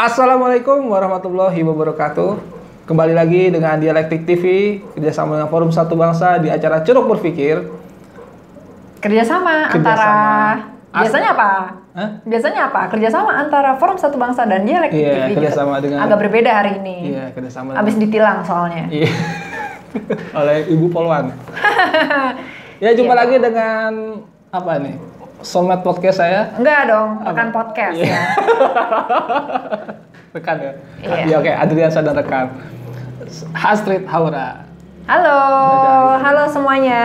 Assalamualaikum warahmatullahi wabarakatuh. Kembali lagi dengan Dialektik TV kerjasama dengan Forum Satu Bangsa di acara Ceruk Berpikir. Kerjasama antara biasanya apa? Hah? Biasanya apa? Kerjasama antara Forum Satu Bangsa dan Dialektik Iya, TV. kerjasama dengan agak berbeda hari ini. Iya, kerjasama. Abis ditilang soalnya. Iya. Oleh Ibu Polwan. Ya, jumpa lagi dengan apa nih? Soulmate podcast saya. Enggak dong, rekan podcast ya. Rekan ya? Iya. Ya, oke, Adriansa dan rekan. Astrid Haura. Halo, halo semuanya.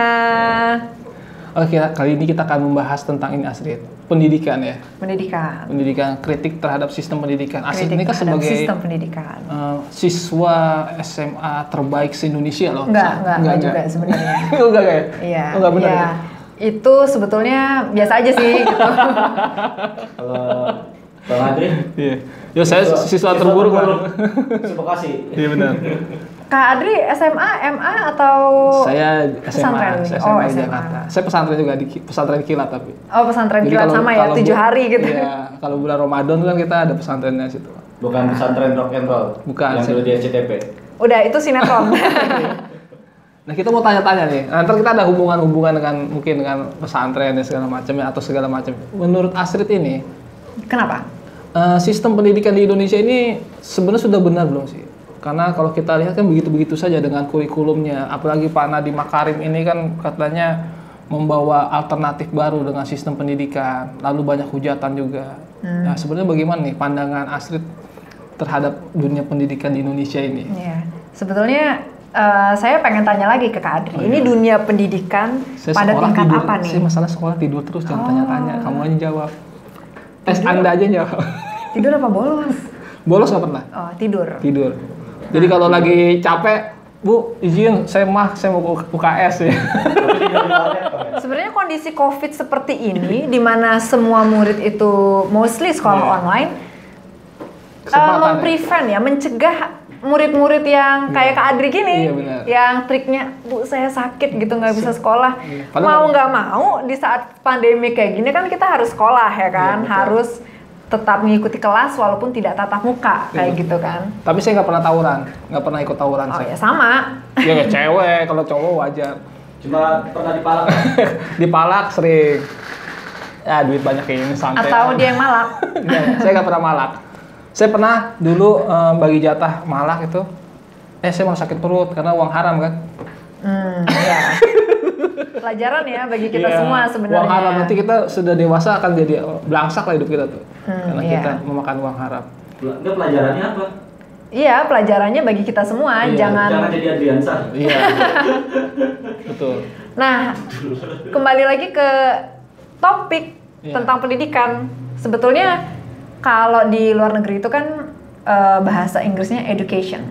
Oke, kali ini kita akan membahas tentang ini Astrid. Pendidikan ya. Pendidikan kritik terhadap sistem pendidikan. Astrid ini kan sebagai sistem pendidikan. Siswa SMA terbaik se-Indonesia loh. Enggak juga sebenarnya. Enggak ya? Iya. Enggak benar. Iya. Itu sebetulnya biasa aja sih gitu. Kalau Bang Adri? Iya. Ya saya siswa terburuk kan. Bekasi. Iya benar. Kak Adri SMA, MA atau Saya SMA, pesantren? saya Oh, SMA di SMA. Jakarta. Saya pesantren juga di pesantren kilat tapi. Oh, pesantren Jadi kilat sama ya, 7 hari gitu. Iya, kalau bulan Ramadan kan kita ada pesantrennya situ. Bukan pesantren rock and roll. Bukan, Yang dulu di SCTP. Udah, itu sinetron. Nah kita mau tanya-tanya nih, nanti kita ada hubungan-hubungan dengan mungkin dengan pesantren dan segala macamnya atau segala macam. Menurut Astrid ini, Kenapa? sistem pendidikan di Indonesia ini sebenarnya sudah benar belum sih? Karena kalau kita lihat kan begitu-begitu saja dengan kurikulumnya, apalagi Pak Nadiem Makarim ini kan katanya membawa alternatif baru dengan sistem pendidikan, lalu banyak hujatan juga. Nah sebenarnya bagaimana nih pandangan Astrid terhadap dunia pendidikan di Indonesia ini? Iya, sebetulnya saya pengen tanya lagi ke Kak Adri. Oh, ini iya. dunia pendidikan Saya pada sekolah tingkat tidur, apa nih? Saya masalah sekolah tidur terus, jangan tanya-tanya, kamu aja jawab. Tes Tidur? Anda aja jawab. Tidur apa bolos? Bolos nggak pernah? Oh, tidur. Tidur. Jadi kalau lagi capek, Bu, izin saya mau UKS ya. Sebenarnya kondisi COVID seperti ini, di mana semua murid itu mostly sekolah Iya. online, Kesempatan, memprevent ya, mencegah murid-murid yang kayak Kak Adri gini, Iya, benar. yang triknya, Bu saya sakit gitu nggak bisa sekolah, Iya. Padahal mau nggak mau di saat pandemi kayak gini kan kita harus sekolah ya kan, Iya, betul. harus tetap mengikuti kelas walaupun tidak tatap muka kayak Iya. gitu kan. Tapi saya nggak pernah tawuran, nggak pernah ikut tawuran Oh saya. ya sama. Ya kayak cewek, kalau cowok wajar. Cuma pernah dipalak. Dipalak sering. Ya duit banyak kayak ini santai. Atau dia yang malak. Nggak, saya nggak pernah malak. Saya pernah dulu bagi jatah malak itu. Saya malah sakit perut karena uang haram kan. Ya. Pelajaran ya bagi kita Iya, semua sebenarnya. Uang haram nanti kita sudah dewasa akan jadi belangsak lah hidup kita tuh. Karena iya. kita memakan uang haram. Enggak, pelajarannya apa? Iya, pelajarannya bagi kita semua, Iya, jangan. Jangan jadi Adriansa. Iya. Betul. Nah, kembali lagi ke topik Iya. tentang pendidikan. Sebetulnya kalau di luar negeri itu kan bahasa Inggrisnya education,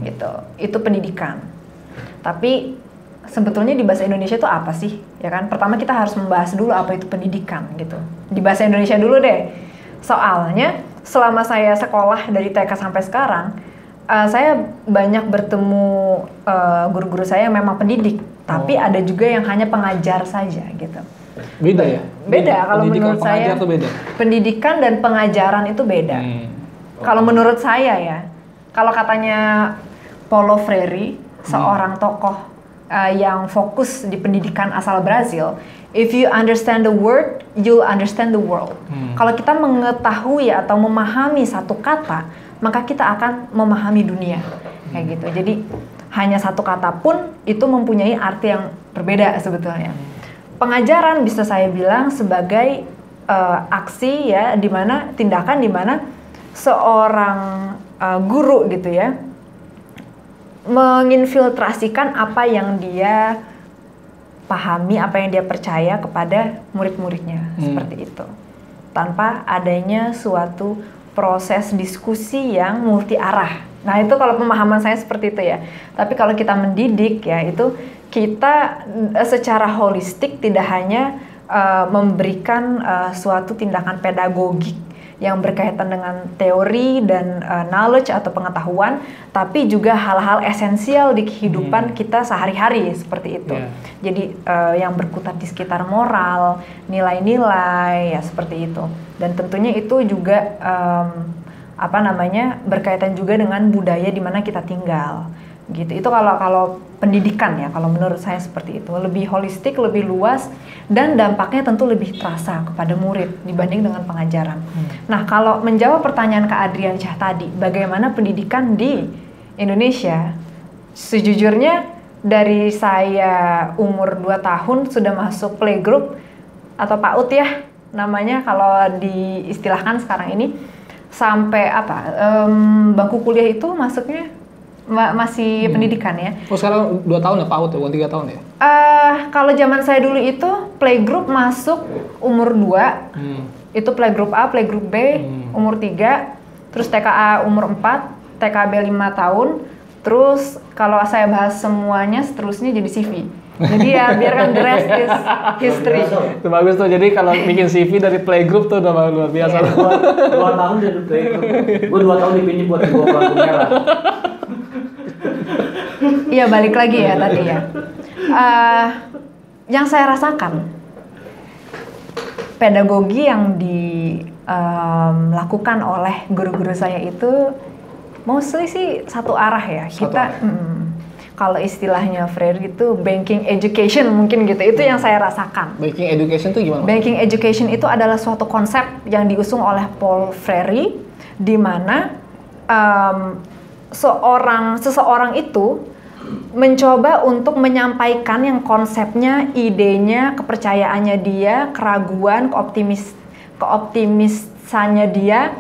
gitu. Itu pendidikan. Tapi sebetulnya di bahasa Indonesia itu apa sih? Ya kan, pertama kita harus membahas dulu apa itu pendidikan, gitu. Di bahasa Indonesia dulu deh. Soalnya selama saya sekolah dari TK sampai sekarang, saya banyak bertemu guru-guru saya yang memang pendidik, tapi ada juga yang hanya pengajar saja, gitu. Beda ya? Beda kalau Pendidikan menurut saya. pengajar tuh beda. Pendidikan dan pengajaran itu beda. Kalau menurut saya ya, kalau katanya Paulo Freire, seorang tokoh yang fokus di pendidikan asal Brazil, if you understand the word, you'll understand the world. Kalau kita mengetahui atau memahami satu kata, maka kita akan memahami dunia. Kayak gitu. Jadi hanya satu kata pun itu mempunyai arti yang berbeda sebetulnya. Pengajaran bisa saya bilang sebagai aksi ya, tindakan di mana seorang guru gitu ya menginfiltrasikan apa yang dia pahami, apa yang dia percaya kepada murid-muridnya, seperti itu. Tanpa adanya suatu proses diskusi yang multi arah. Nah, itu kalau pemahaman saya seperti itu ya. Tapi kalau kita mendidik ya, itu kita secara holistik tidak hanya memberikan suatu tindakan pedagogik yang berkaitan dengan teori dan knowledge atau pengetahuan, tapi juga hal-hal esensial di kehidupan kita sehari-hari seperti itu. Jadi yang berkutat di sekitar moral, nilai-nilai, ya seperti itu. Dan tentunya itu juga berkaitan juga dengan budaya di mana kita tinggal. Gitu. Itu kalau pendidikan ya, kalau menurut saya seperti itu. Lebih holistik, lebih luas, dan dampaknya tentu lebih terasa kepada murid dibanding dengan pengajaran. Nah, kalau menjawab pertanyaan Kak Adriansyah tadi, bagaimana pendidikan di Indonesia? Sejujurnya dari saya umur 2 tahun sudah masuk playgroup atau PAUD ya namanya kalau diistilahkan sekarang ini, sampai bangku kuliah itu masuknya masih pendidikan ya. Oh sekarang 2 tahun ya PAUD ya, bukan 3 tahun ya? Kalau zaman saya dulu itu playgroup masuk umur 2, itu playgroup A, playgroup B umur 3, terus TKA umur 4, TKB 5 tahun, terus kalau saya bahas semuanya seterusnya jadi CV. Jadi ya biarkan the rest is history. Itu bagus tuh, jadi kalau bikin CV dari playgroup tuh udah luar biasa. Dua tahun dari playgroup, gue 2 tahun dipinjam buat gue bangku merah. Iya, balik lagi ya tadi ya. Yang saya rasakan, pedagogi yang dilakukan oleh guru-guru saya itu mostly sih satu arah ya. Kalau istilahnya Freire itu banking education mungkin gitu. Itu yang saya rasakan. Banking education itu gimana? Banking education itu adalah suatu konsep yang diusung oleh Paul Freire, di mana seseorang itu mencoba untuk menyampaikan yang konsepnya, idenya, kepercayaannya dia, keraguan, keoptimisannya dia,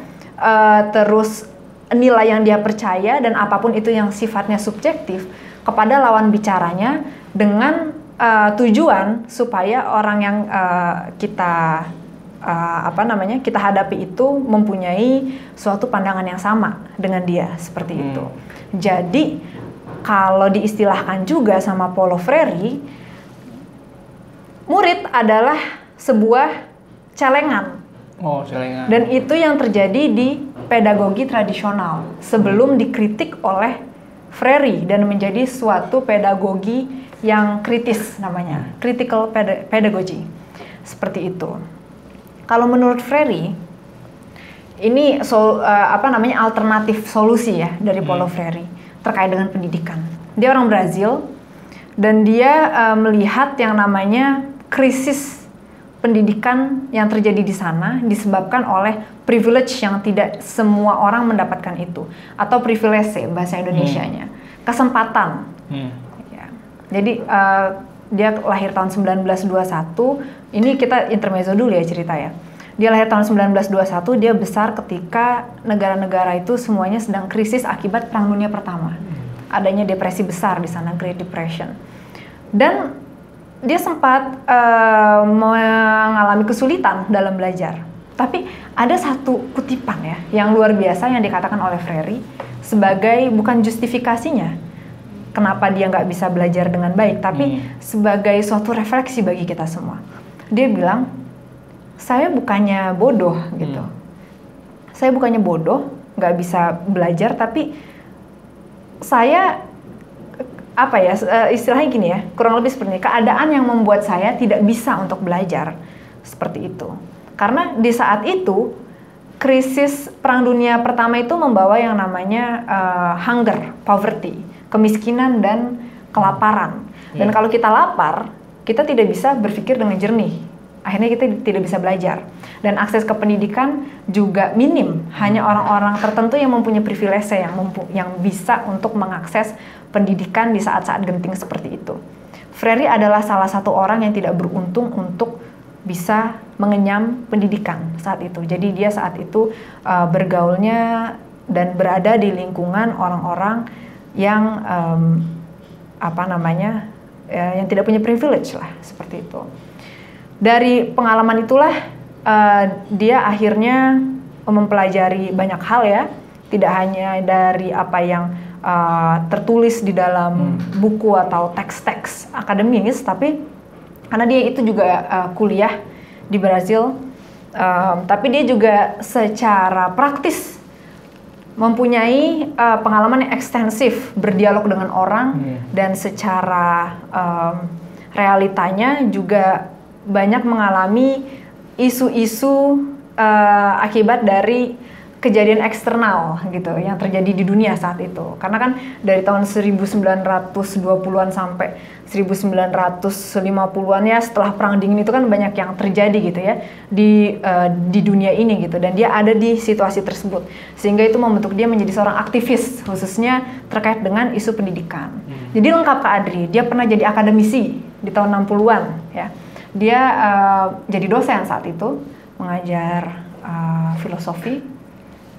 terus nilai yang dia percaya dan apapun itu yang sifatnya subjektif kepada lawan bicaranya dengan tujuan supaya orang yang kita hadapi itu mempunyai suatu pandangan yang sama dengan dia, seperti itu. Jadi kalau diistilahkan juga sama Paulo Freire, murid adalah sebuah celengan. Oh, celengan. Dan itu yang terjadi di pedagogi tradisional sebelum dikritik oleh Freire dan menjadi suatu pedagogi yang kritis namanya, critical pedagogy. Seperti itu. Kalau menurut Freire, ini alternatif solusi ya dari Paulo Freire terkait dengan pendidikan. Dia orang Brazil dan dia melihat yang namanya krisis pendidikan yang terjadi di sana disebabkan oleh privilege yang tidak semua orang mendapatkan itu, atau privilege bahasa Indonesianya, kesempatan. Ya. Jadi dia lahir tahun 1921. Ini kita intermezzo dulu ya cerita ya. Dia lahir tahun 1921, dia besar ketika negara-negara itu semuanya sedang krisis akibat Perang Dunia Pertama. Adanya depresi besar di sana, Great Depression. Dan dia sempat mengalami kesulitan dalam belajar. Tapi ada satu kutipan ya, yang luar biasa yang dikatakan oleh Freire sebagai bukan justifikasinya kenapa dia nggak bisa belajar dengan baik, tapi sebagai suatu refleksi bagi kita semua. Dia bilang, saya bukannya bodoh gitu. Saya bukannya bodoh, nggak bisa belajar, tapi saya istilahnya gini ya, kurang lebih seperti ini, keadaan yang membuat saya tidak bisa untuk belajar seperti itu. Karena di saat itu krisis Perang Dunia Pertama itu membawa yang namanya hunger, poverty, kemiskinan dan kelaparan. Dan kalau kita lapar, kita tidak bisa berpikir dengan jernih. Akhirnya kita tidak bisa belajar. Dan akses ke pendidikan juga minim. Hanya orang-orang tertentu yang mempunyai privilege yang bisa untuk mengakses pendidikan di saat-saat genting seperti itu. Freire adalah salah satu orang yang tidak beruntung untuk bisa mengenyam pendidikan saat itu. Jadi dia saat itu bergaulnya dan berada di lingkungan orang-orang yang yang tidak punya privilege lah, seperti itu. Dari pengalaman itulah dia akhirnya mempelajari banyak hal ya, tidak hanya dari apa yang tertulis di dalam buku atau teks-teks akademis, tapi karena dia itu juga kuliah di Brazil, tapi dia juga secara praktis mempunyai pengalaman yang ekstensif berdialog dengan orang dan secara realitanya juga banyak mengalami isu-isu akibat dari kejadian eksternal gitu yang terjadi di dunia saat itu. Karena kan dari tahun 1920-an sampai 1950-an ya, setelah Perang Dingin itu kan banyak yang terjadi gitu ya di dunia ini gitu, dan dia ada di situasi tersebut sehingga itu membentuk dia menjadi seorang aktivis khususnya terkait dengan isu pendidikan. Jadi lengkap Kak Adri, dia pernah jadi akademisi di tahun 60-an ya. Dia jadi dosen saat itu, mengajar filosofi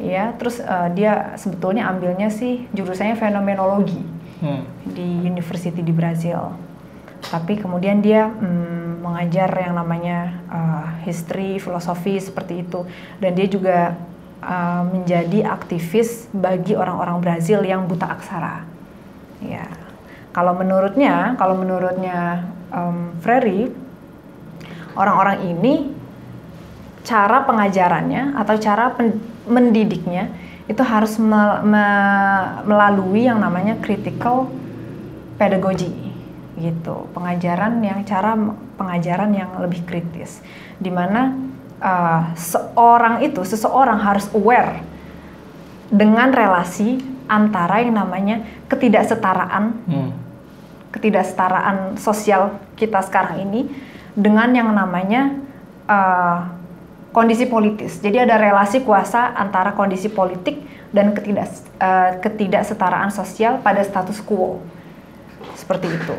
ya, terus dia sebetulnya ambilnya sih jurusannya fenomenologi di university di Brazil, tapi kemudian dia mengajar yang namanya history, filosofi seperti itu, dan dia juga menjadi aktivis bagi orang-orang Brazil yang buta aksara ya. Kalau menurutnya Freire, orang-orang ini cara pengajarannya atau cara mendidiknya itu harus melalui yang namanya critical pedagogy gitu, pengajaran yang lebih kritis, di mana seseorang harus aware dengan relasi antara yang namanya ketidaksetaraan sosial kita sekarang ini dengan yang namanya kondisi politis. Jadi ada relasi kuasa antara kondisi politik dan ketidaksetaraan sosial pada status quo. Seperti itu.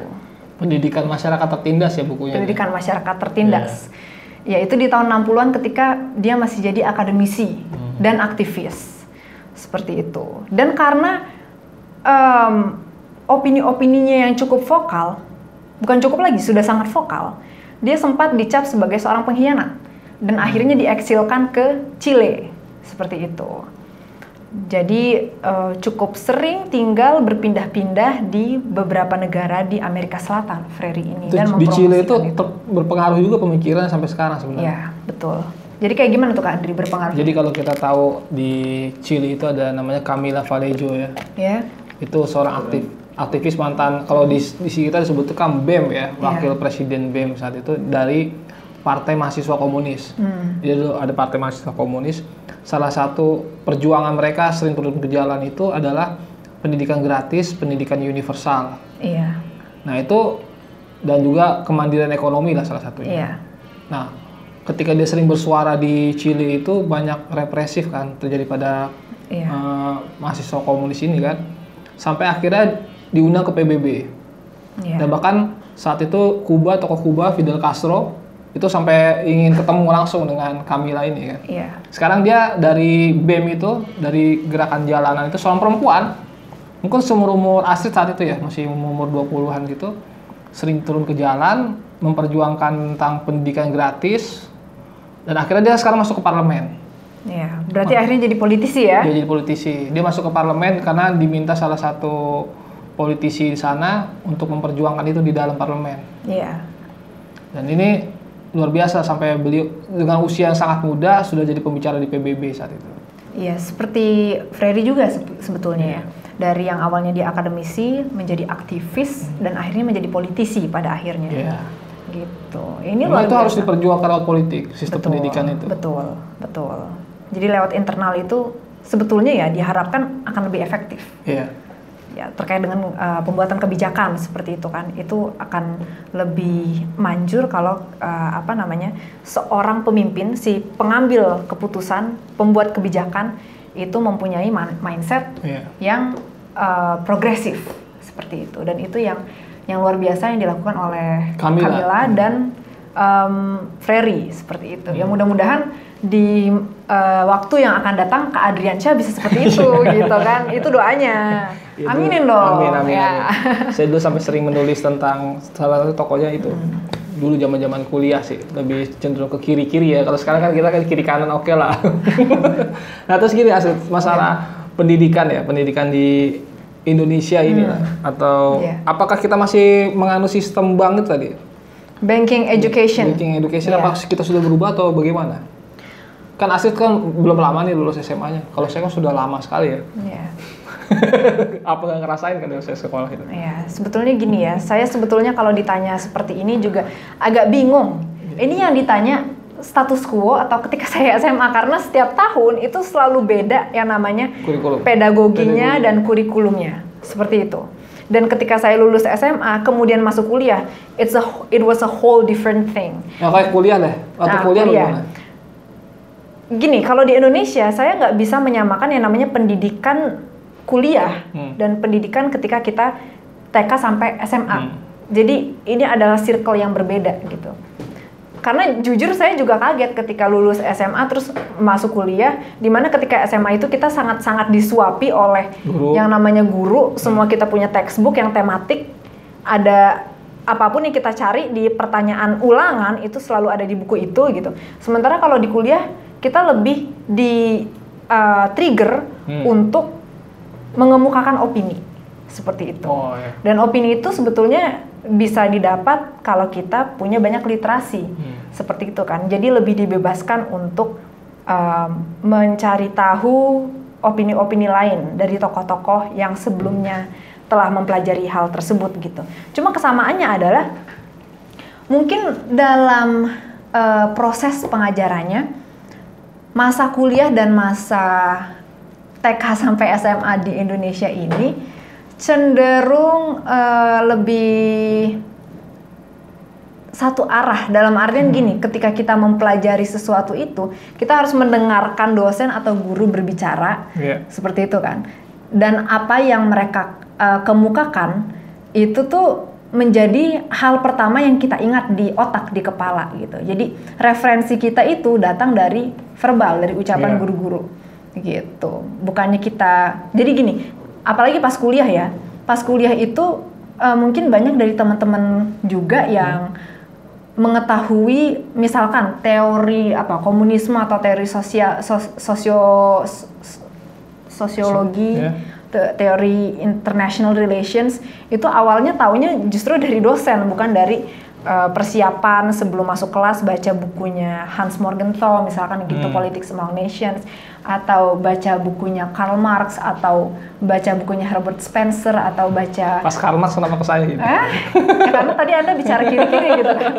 Pendidikan masyarakat tertindas ya bukunya. Pendidikan masyarakat tertindas. Ya, itu di tahun 60-an ketika dia masih jadi akademisi dan aktivis. Seperti itu. Dan karena opini-opininya yang cukup vokal, bukan cukup lagi, sudah sangat vokal, dia sempat dicap sebagai seorang pengkhianat. Dan akhirnya dieksilkan ke Chile, seperti itu. Jadi cukup sering tinggal berpindah-pindah di beberapa negara di Amerika Selatan, Freire ini. Dan di Chile itu berpengaruh juga pemikiran sampai sekarang sebenarnya. Iya, betul. Jadi kayak gimana tuh Kak Adri berpengaruh? Jadi kalau kita tahu di Chile itu ada namanya Camila Vallejo ya. Ya. Itu seorang aktivis mantan, kalau di kita disebutkan BEM ya, wakil presiden BEM saat itu dari Partai Mahasiswa Komunis. Jadi dulu ada Partai Mahasiswa Komunis. Salah satu perjuangan mereka sering turun ke jalan itu adalah pendidikan gratis, pendidikan universal. Iya. Nah itu, dan juga kemandirian ekonomi lah salah satunya. Iya. Nah, ketika dia sering bersuara di Chile itu banyak represif kan terjadi pada mahasiswa komunis ini kan. Sampai akhirnya diundang ke PBB. Iya. Dan bahkan saat itu tokoh Kuba Fidel Castro itu sampai ingin ketemu langsung dengan Camila ini kan. Iya. Sekarang dia dari BEM itu, dari gerakan jalanan itu, seorang perempuan, mungkin seumur-umur Astrid saat itu ya, masih umur 20-an gitu, sering turun ke jalan, memperjuangkan tentang pendidikan gratis, dan akhirnya dia sekarang masuk ke parlemen. Iya, berarti akhirnya jadi politisi ya? Dia jadi politisi. Dia masuk ke parlemen karena diminta salah satu politisi di sana untuk memperjuangkan itu di dalam parlemen. Iya. Dan ini luar biasa, sampai beliau dengan usia yang sangat muda sudah jadi pembicara di PBB saat itu. Iya, seperti Freire juga sebetulnya ya. Dari yang awalnya dia akademisi menjadi aktivis dan akhirnya menjadi politisi pada akhirnya. Iya. Gitu. Ini luar biasa. Itu harus diperjuangkan lewat politik, sistem pendidikan itu. Betul. Jadi lewat internal itu sebetulnya ya diharapkan akan lebih efektif. Iya. Ya, terkait dengan pembuatan kebijakan seperti itu kan, itu akan lebih manjur kalau seorang pemimpin, si pengambil keputusan, pembuat kebijakan itu mempunyai mindset yang progresif seperti itu, dan itu yang luar biasa yang dilakukan oleh Camila dan Freire seperti itu. Ya mudah-mudahan di waktu yang akan datang Kak Adriansyah bisa seperti itu gitu kan, itu doanya. Aminin dong. Amin. Saya dulu sampai sering menulis tentang salah satu tokohnya itu. Dulu zaman kuliah sih, lebih cenderung ke kiri-kiri ya. Kalau sekarang kan kita kan kiri kanan oke lah. Nah terus gini masalah pendidikan ya, pendidikan di Indonesia ini lah. Atau apakah kita masih menganut sistem bank itu tadi? Banking education. Apa kita sudah berubah atau bagaimana? Kan Astrid kan belum lama nih lulus SMA-nya. Kalau saya kan sudah lama sekali ya. Iya. Apa nggak ngerasain kan saya sekolah itu? Iya, sebetulnya gini ya. Saya sebetulnya kalau ditanya seperti ini juga agak bingung. Ini yang ditanya status quo atau ketika saya SMA, karena setiap tahun itu selalu beda yang namanya Kurikulum. pedagoginya dan kurikulumnya, seperti itu. Dan ketika saya lulus SMA kemudian masuk kuliah, it was a whole different thing. Ya kayak kuliah deh. Waktu kuliah bagaimana? Gini, kalau di Indonesia saya nggak bisa menyamakan yang namanya pendidikan kuliah dan pendidikan ketika kita TK sampai SMA. Jadi ini adalah circle yang berbeda gitu. Karena jujur saya juga kaget ketika lulus SMA terus masuk kuliah, dimana ketika SMA itu kita sangat-sangat disuapi oleh yang namanya guru. Semua kita punya textbook yang tematik, ada apapun yang kita cari di pertanyaan ulangan itu selalu ada di buku itu gitu. Sementara kalau di kuliah kita lebih di trigger untuk mengemukakan opini seperti itu. Dan opini itu sebetulnya bisa didapat kalau kita punya banyak literasi seperti itu kan. Jadi lebih dibebaskan untuk mencari tahu opini-opini lain dari tokoh-tokoh yang sebelumnya telah mempelajari hal tersebut gitu. Cuma kesamaannya adalah mungkin dalam proses pengajarannya, masa kuliah dan masa TK sampai SMA di Indonesia ini cenderung lebih satu arah, dalam artian gini, ketika kita mempelajari sesuatu itu kita harus mendengarkan dosen atau guru berbicara, seperti itu kan, dan apa yang mereka kemukakan itu tuh menjadi hal pertama yang kita ingat di otak, di kepala gitu. Jadi referensi kita itu datang dari verbal, dari ucapan guru-guru gitu, bukannya kita. Jadi gini, apalagi pas kuliah ya, pas kuliah itu mungkin banyak dari teman-teman juga yang mengetahui misalkan teori komunisme atau teori sosiologi, teori international relations, itu awalnya taunya justru dari dosen, bukan dari persiapan sebelum masuk kelas baca bukunya Hans Morgenthau misalkan gitu, Politics Among Nations, atau baca bukunya Karl Marx, atau baca bukunya Herbert Spencer, atau baca pas Karl Marx kenapa ke saya gitu? Ya, karena tadi Anda bicara kiri-kiri gitu kan.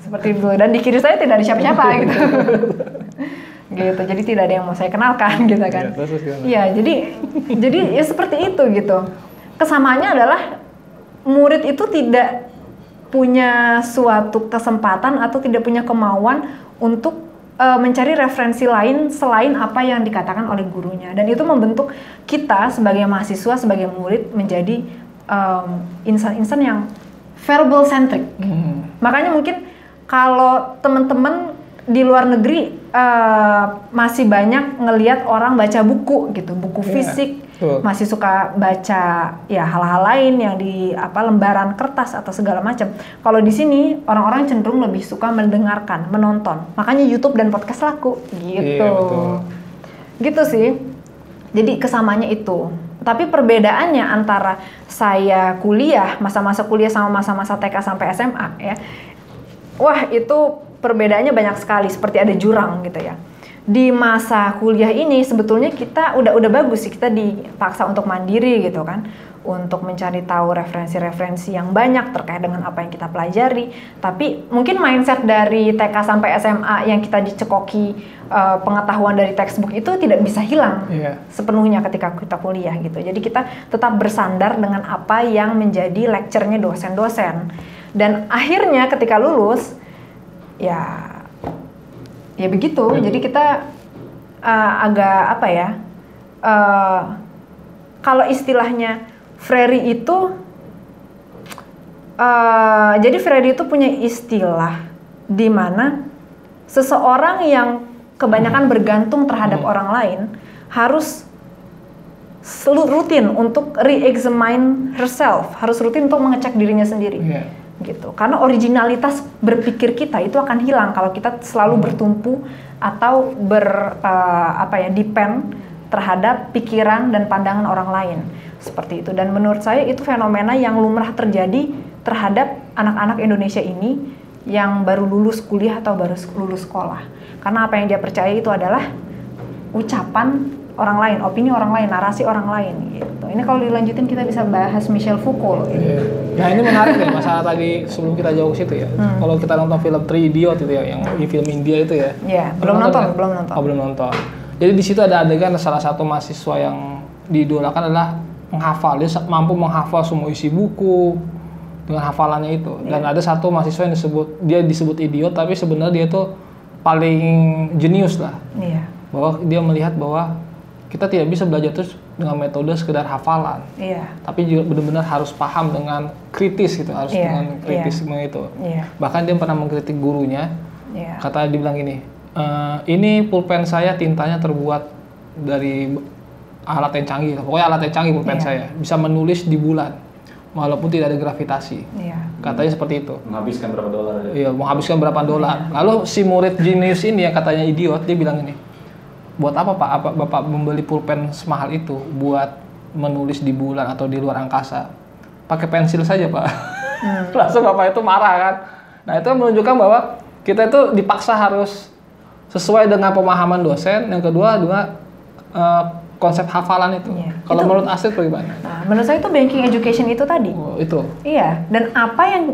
Seperti itu, dan di kiri saya tidak ada siapa-siapa gitu. Gitu, jadi tidak ada yang mau saya kenalkan gitu kan. Iya, jadi ya seperti itu gitu. Kesamaannya adalah murid itu tidak punya suatu kesempatan atau tidak punya kemauan untuk mencari referensi lain selain apa yang dikatakan oleh gurunya, dan itu membentuk kita sebagai mahasiswa, sebagai murid menjadi insan-insan yang verbal centric. Makanya mungkin kalau teman-teman di luar negeri masih banyak ngelihat orang baca buku gitu, buku fisik, masih suka baca ya hal-hal lain yang di lembaran kertas atau segala macam. Kalau di sini orang-orang cenderung lebih suka mendengarkan, menonton. Makanya YouTube dan podcast laku gitu. Gitu sih. Jadi kesamanya itu. Tapi perbedaannya antara saya kuliah, masa-masa kuliah sama masa-masa TK sampai SMA ya. Wah, itu perbedaannya banyak sekali, seperti ada jurang gitu ya. Di masa kuliah ini sebetulnya kita udah bagus sih, kita dipaksa untuk mandiri gitu kan, untuk mencari tahu referensi-referensi yang banyak terkait dengan apa yang kita pelajari. Tapi mungkin mindset dari TK sampai SMA yang kita dicekoki pengetahuan dari textbook itu tidak bisa hilang sepenuhnya ketika kita kuliah gitu. Jadi kita tetap bersandar dengan apa yang menjadi lecture-nya dosen-dosen. Dan akhirnya ketika lulus ya begitu. Jadi kita agak kalau istilahnya Freire itu jadi Freire itu punya istilah di mana seseorang yang kebanyakan bergantung terhadap orang lain harus rutin untuk re-examine herself, harus rutin untuk mengecek dirinya sendiri. Gitu. Karena originalitas berpikir kita itu akan hilang kalau kita selalu bertumpu atau depend terhadap pikiran dan pandangan orang lain, seperti itu. Dan menurut saya itu fenomena yang lumrah terjadi terhadap anak-anak Indonesia ini yang baru lulus kuliah atau baru lulus sekolah. Karena apa yang dia percaya itu adalah ucapan orang lain, opini orang lain, narasi orang lain gitu. Ini kalau dilanjutin kita bisa bahas Michel Foucault. Iya. Nah ini menarik nih masalah tadi sebelum kita jauh ke situ ya. Kalau kita nonton film Three Idiot itu ya, yang film India itu ya. Iya, belum nonton. Oh, belum nonton. Jadi di situ ada adegan salah satu mahasiswa yang diidolakan adalah menghafal. Dia mampu menghafal semua isi buku dengan hafalannya itu. Dan ada satu mahasiswa yang disebut idiot, tapi sebenarnya dia tuh paling jenius lah. Iya. Bahwa dia melihat bahwa kita tidak bisa belajar terus dengan metode sekedar hafalan. Iya. Tapi juga benar-benar harus paham dengan kritis gitu, harus dengan kritisme itu. Iya. Bahkan dia pernah mengkritik gurunya. Iya. Kata dia bilang ini pulpen saya tintanya terbuat dari alat yang canggih. Pokoknya alat yang canggih pulpen saya. Bisa menulis di bulan walaupun tidak ada gravitasi. Iya. Katanya seperti itu. Menghabiskan berapa dolar ya? Iya, menghabiskan berapa dolar. Lalu si murid jenius ini yang katanya idiot, dia bilang ini, buat apa Pak? Apa Bapak membeli pulpen semahal itu buat menulis di bulan atau di luar angkasa? Pakai pensil saja Pak. Langsung Bapak itu marah kan. Nah itu menunjukkan bahwa kita itu dipaksa harus sesuai dengan pemahaman dosen. Yang kedua juga konsep hafalan itu. Iya. Kalau menurut Astrid bagaimana? Nah, menurut saya itu banking education itu tadi. Oh, itu. Iya, dan apa yang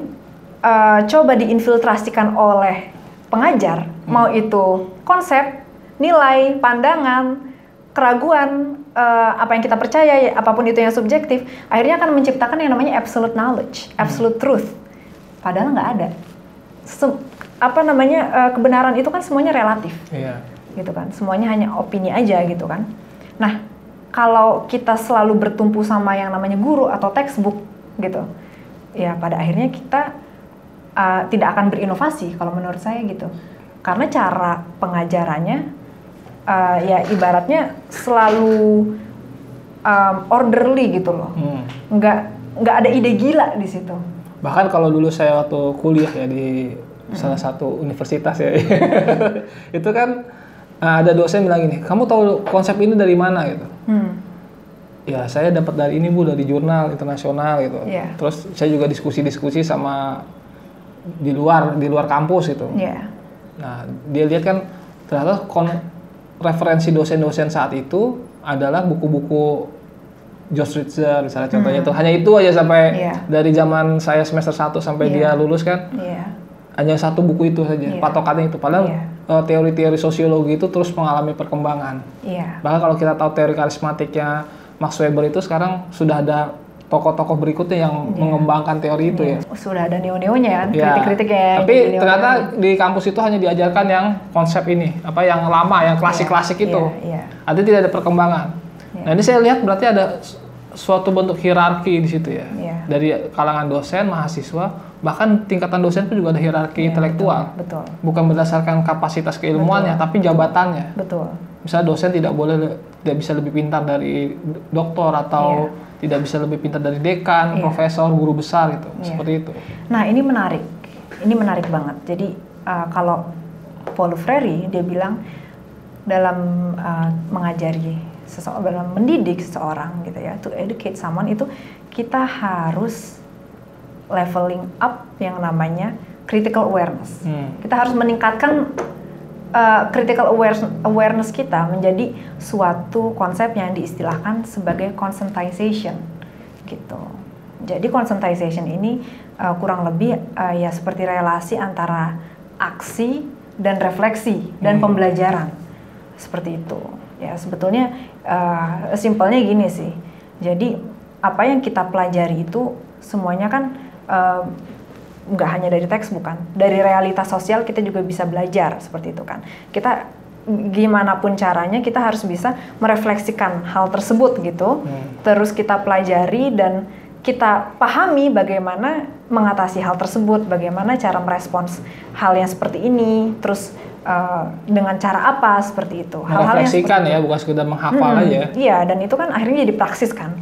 coba diinfiltrasikan oleh pengajar, mau itu konsep, nilai, pandangan, keraguan, apa yang kita percaya, apapun itu yang subjektif, akhirnya akan menciptakan yang namanya absolute knowledge, absolute truth. Padahal nggak ada. Kebenaran itu kan semuanya relatif. Iya. Gitu kan, semuanya hanya opini aja gitu kan. Nah, kalau kita selalu bertumpu sama yang namanya guru atau textbook gitu, ya pada akhirnya kita tidak akan berinovasi kalau menurut saya gitu. Karena cara pengajarannya ya ibaratnya selalu orderly gitu loh. Nggak ada ide gila di situ. Bahkan kalau dulu saya waktu kuliah ya di salah satu universitas ya, itu kan ada dosen bilang gini, kamu tahu konsep ini dari mana gitu? Ya saya dapat dari ini Bu, dari jurnal internasional gitu. Yeah. Terus saya juga diskusi sama di luar kampus gitu. Yeah. Nah dia lihat kan ternyata referensi dosen-dosen saat itu adalah buku-buku Josh Ritzer misalnya contohnya itu hanya itu aja sampai dari zaman saya semester 1 sampai dia lulus kan. Hanya satu buku itu saja, patokannya itu. Padahal teori-teori sosiologi itu terus mengalami perkembangan. Bahkan kalau kita tahu teori karismatiknya Max Weber itu sekarang sudah ada tokoh-tokoh berikutnya yang mengembangkan teori itu ya. Sudah ada neo-neonya ya, kritik-kritiknya. Tapi ternyata di kampus itu hanya diajarkan yang konsep ini, yang lama, yang klasik-klasik itu. Artinya tidak ada perkembangan. Nah ini saya lihat berarti ada suatu bentuk hierarki di situ ya. Dari kalangan dosen, mahasiswa, bahkan tingkatan dosen pun juga ada hierarki intelektual. Betul. Bukan berdasarkan kapasitas keilmuannya, tapi jabatannya. Betul. Misalnya dosen tidak bisa lebih pintar dari doktor atau tidak bisa lebih pintar dari dekan, profesor, guru besar gitu. Seperti itu. Nah ini menarik. Ini menarik banget. Jadi kalau Paulo Freire dia bilang dalam mengajari seseorang, dalam mendidik seseorang gitu ya, to educate someone itu kita harus leveling up yang namanya critical awareness. Kita harus meningkatkan critical awareness kita menjadi suatu konsep yang diistilahkan sebagai conscientization gitu. Jadi conscientization ini kurang lebih ya seperti relasi antara aksi dan refleksi dan pembelajaran seperti itu. Ya sebetulnya simpelnya gini sih. Jadi apa yang kita pelajari itu semuanya kan nggak hanya dari teks, bukan dari realitas sosial, kita juga bisa belajar seperti itu kan. Kita gimana pun caranya kita harus bisa merefleksikan hal tersebut gitu. Terus kita pelajari dan kita pahami bagaimana mengatasi hal tersebut, bagaimana cara merespons hal yang seperti ini, terus dengan cara apa seperti itu. Hal-hal yang merefleksikan ya, bukan sekedar menghafal aja. Iya, dan itu kan akhirnya jadi praksis kan.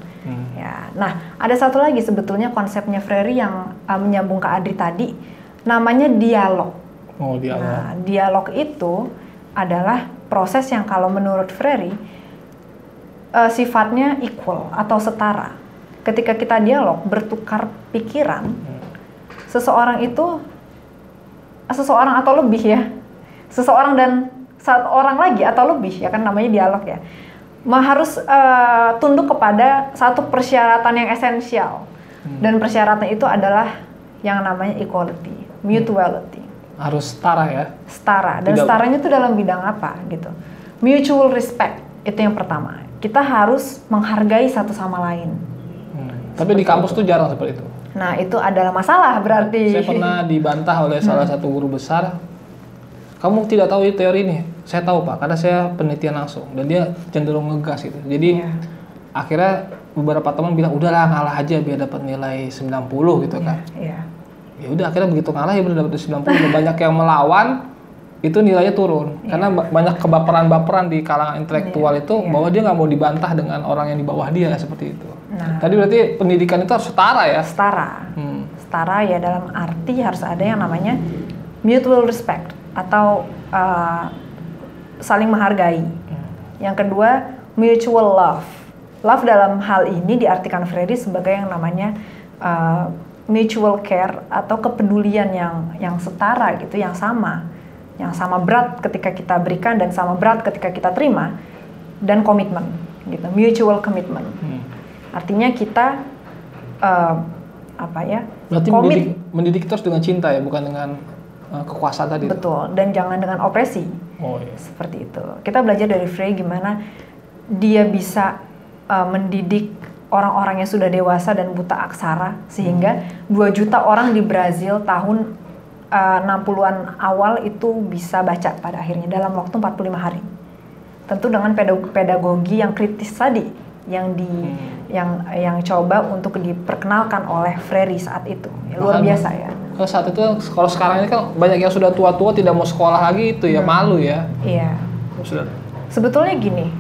Ya, nah ada satu lagi sebetulnya konsepnya Freire yang menyambung ke Adri tadi, namanya dialog. Oh, dialog. Nah, dialog itu adalah proses yang kalau menurut Freire sifatnya equal atau setara. Ketika kita dialog, bertukar pikiran, seseorang atau lebih ya, seseorang dan satu orang lagi atau lebih ya kan namanya dialog ya, harus tunduk kepada satu persyaratan yang esensial. Dan persyaratan itu adalah yang namanya equality, mutuality. Harus setara ya. Setara. Dan setaranya itu dalam bidang apa gitu. Mutual respect itu yang pertama. Kita harus menghargai satu sama lain. Tapi di kampus tuh jarang seperti itu. Nah, itu adalah masalah berarti. Saya pernah dibantah oleh salah satu guru besar. Kamu tidak tahu teori ini? Saya tahu Pak, karena saya penelitian langsung. Dan dia cenderung ngegas gitu. Jadi akhirnya beberapa teman bilang, udahlah ngalah aja biar dapat nilai 90 gitu kan. Iya. Ya udah akhirnya begitu ngalah ya benar dapat 90. Banyak yang melawan, itu nilainya turun. Karena banyak kebaperan-baperan di kalangan intelektual itu bahwa dia nggak mau dibantah dengan orang yang di bawah dia seperti itu. Nah, tadi berarti pendidikan itu harus setara ya? Setara. Setara ya dalam arti harus ada yang namanya mutual respect atau saling menghargai. Yang kedua, mutual love. Love dalam hal ini diartikan Freire sebagai yang namanya mutual care atau kepedulian yang setara gitu, yang sama berat ketika kita berikan dan sama berat ketika kita terima, dan komitmen gitu, mutual commitment. Artinya kita berarti mendidik terus dengan cinta ya, bukan dengan kekuasaan tadi. Betul, dan jangan dengan opresi. Oh iya. Seperti itu. Kita belajar dari Freire gimana dia bisa mendidik orang-orang yang sudah dewasa dan buta aksara sehingga 2 juta orang di Brazil tahun 60-an awal itu bisa baca pada akhirnya dalam waktu 45 hari. Tentu dengan pedagogi yang kritis tadi yang coba untuk diperkenalkan oleh Freire saat itu. Ya, luar biasa ya. Kalau saat itu, kalau sekarang ini kan banyak yang sudah tua-tua tidak mau sekolah lagi itu ya, malu ya. Iya. Sebetulnya gini,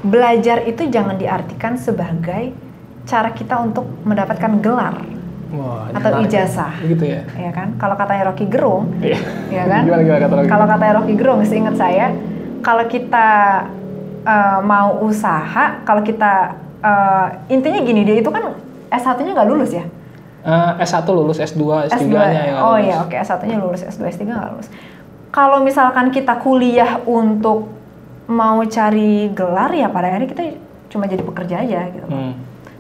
belajar itu jangan diartikan sebagai cara kita untuk mendapatkan gelar. Wah, atau ijazah, gitu ya? Ya kan? Kalau katanya Rocky Gerung, ya kan? Gimana kata Rocky? Kalau katanya Rocky Gerung, seingat saya, kalau kita mau usaha, kalau kita intinya gini, dia itu kan S1-nya nggak lulus ya? S1 lulus, S2, S3-nya yang oh iya, oke, S1-nya lulus, S2, S3 nggak lulus. Kalau misalkan kita kuliah untuk mau cari gelar, ya pada akhirnya kita cuma jadi pekerja aja gitu.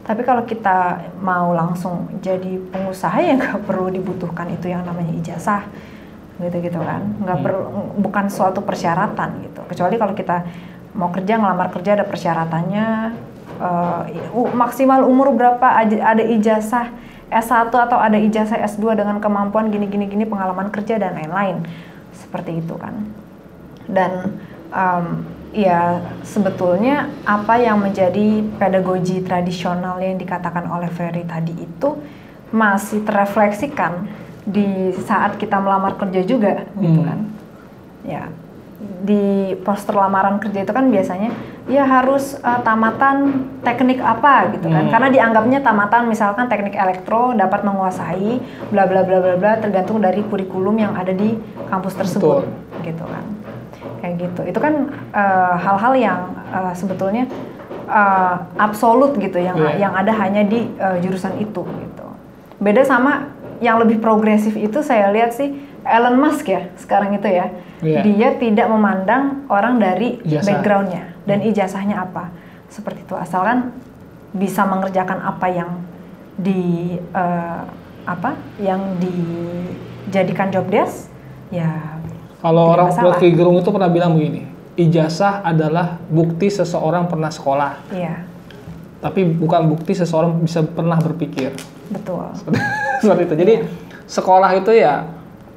Tapi kalau kita mau langsung jadi pengusaha ya nggak perlu dibutuhkan itu yang namanya ijazah, gitu kan? Nggak perlu, bukan suatu persyaratan gitu. Kecuali kalau kita mau kerja, ngelamar kerja ada persyaratannya, maksimal umur berapa, ada ijazah S1 atau ada ijazah S2 dengan kemampuan gini, pengalaman kerja dan lain-lain, seperti itu kan. Dan ya sebetulnya apa yang menjadi pedagogi tradisional yang dikatakan oleh Freire tadi itu masih terrefleksikan di saat kita melamar kerja juga gitu kan. Ya, di poster lamaran kerja itu kan biasanya ya harus tamatan teknik apa gitu kan. Karena dianggapnya tamatan misalkan teknik elektro dapat menguasai bla bla bla bla bla tergantung dari kurikulum yang ada di kampus tersebut. Betul. Gitu kan. Kayak gitu. Itu kan hal-hal yang sebetulnya absolut gitu, yang ada hanya di jurusan itu gitu. Beda sama yang lebih progresif itu saya lihat sih Elon Musk ya sekarang itu ya. Dia tidak memandang orang dari backgroundnya dan ijazahnya apa. Seperti itu, asalkan bisa mengerjakan apa yang dijadikan job desk ya. Kalau orang Rocky Gerung itu pernah bilang begini, ijazah adalah bukti seseorang pernah sekolah. Iya. Tapi bukan bukti seseorang bisa pernah berpikir. Betul. Seperti itu. Jadi sekolah itu ya,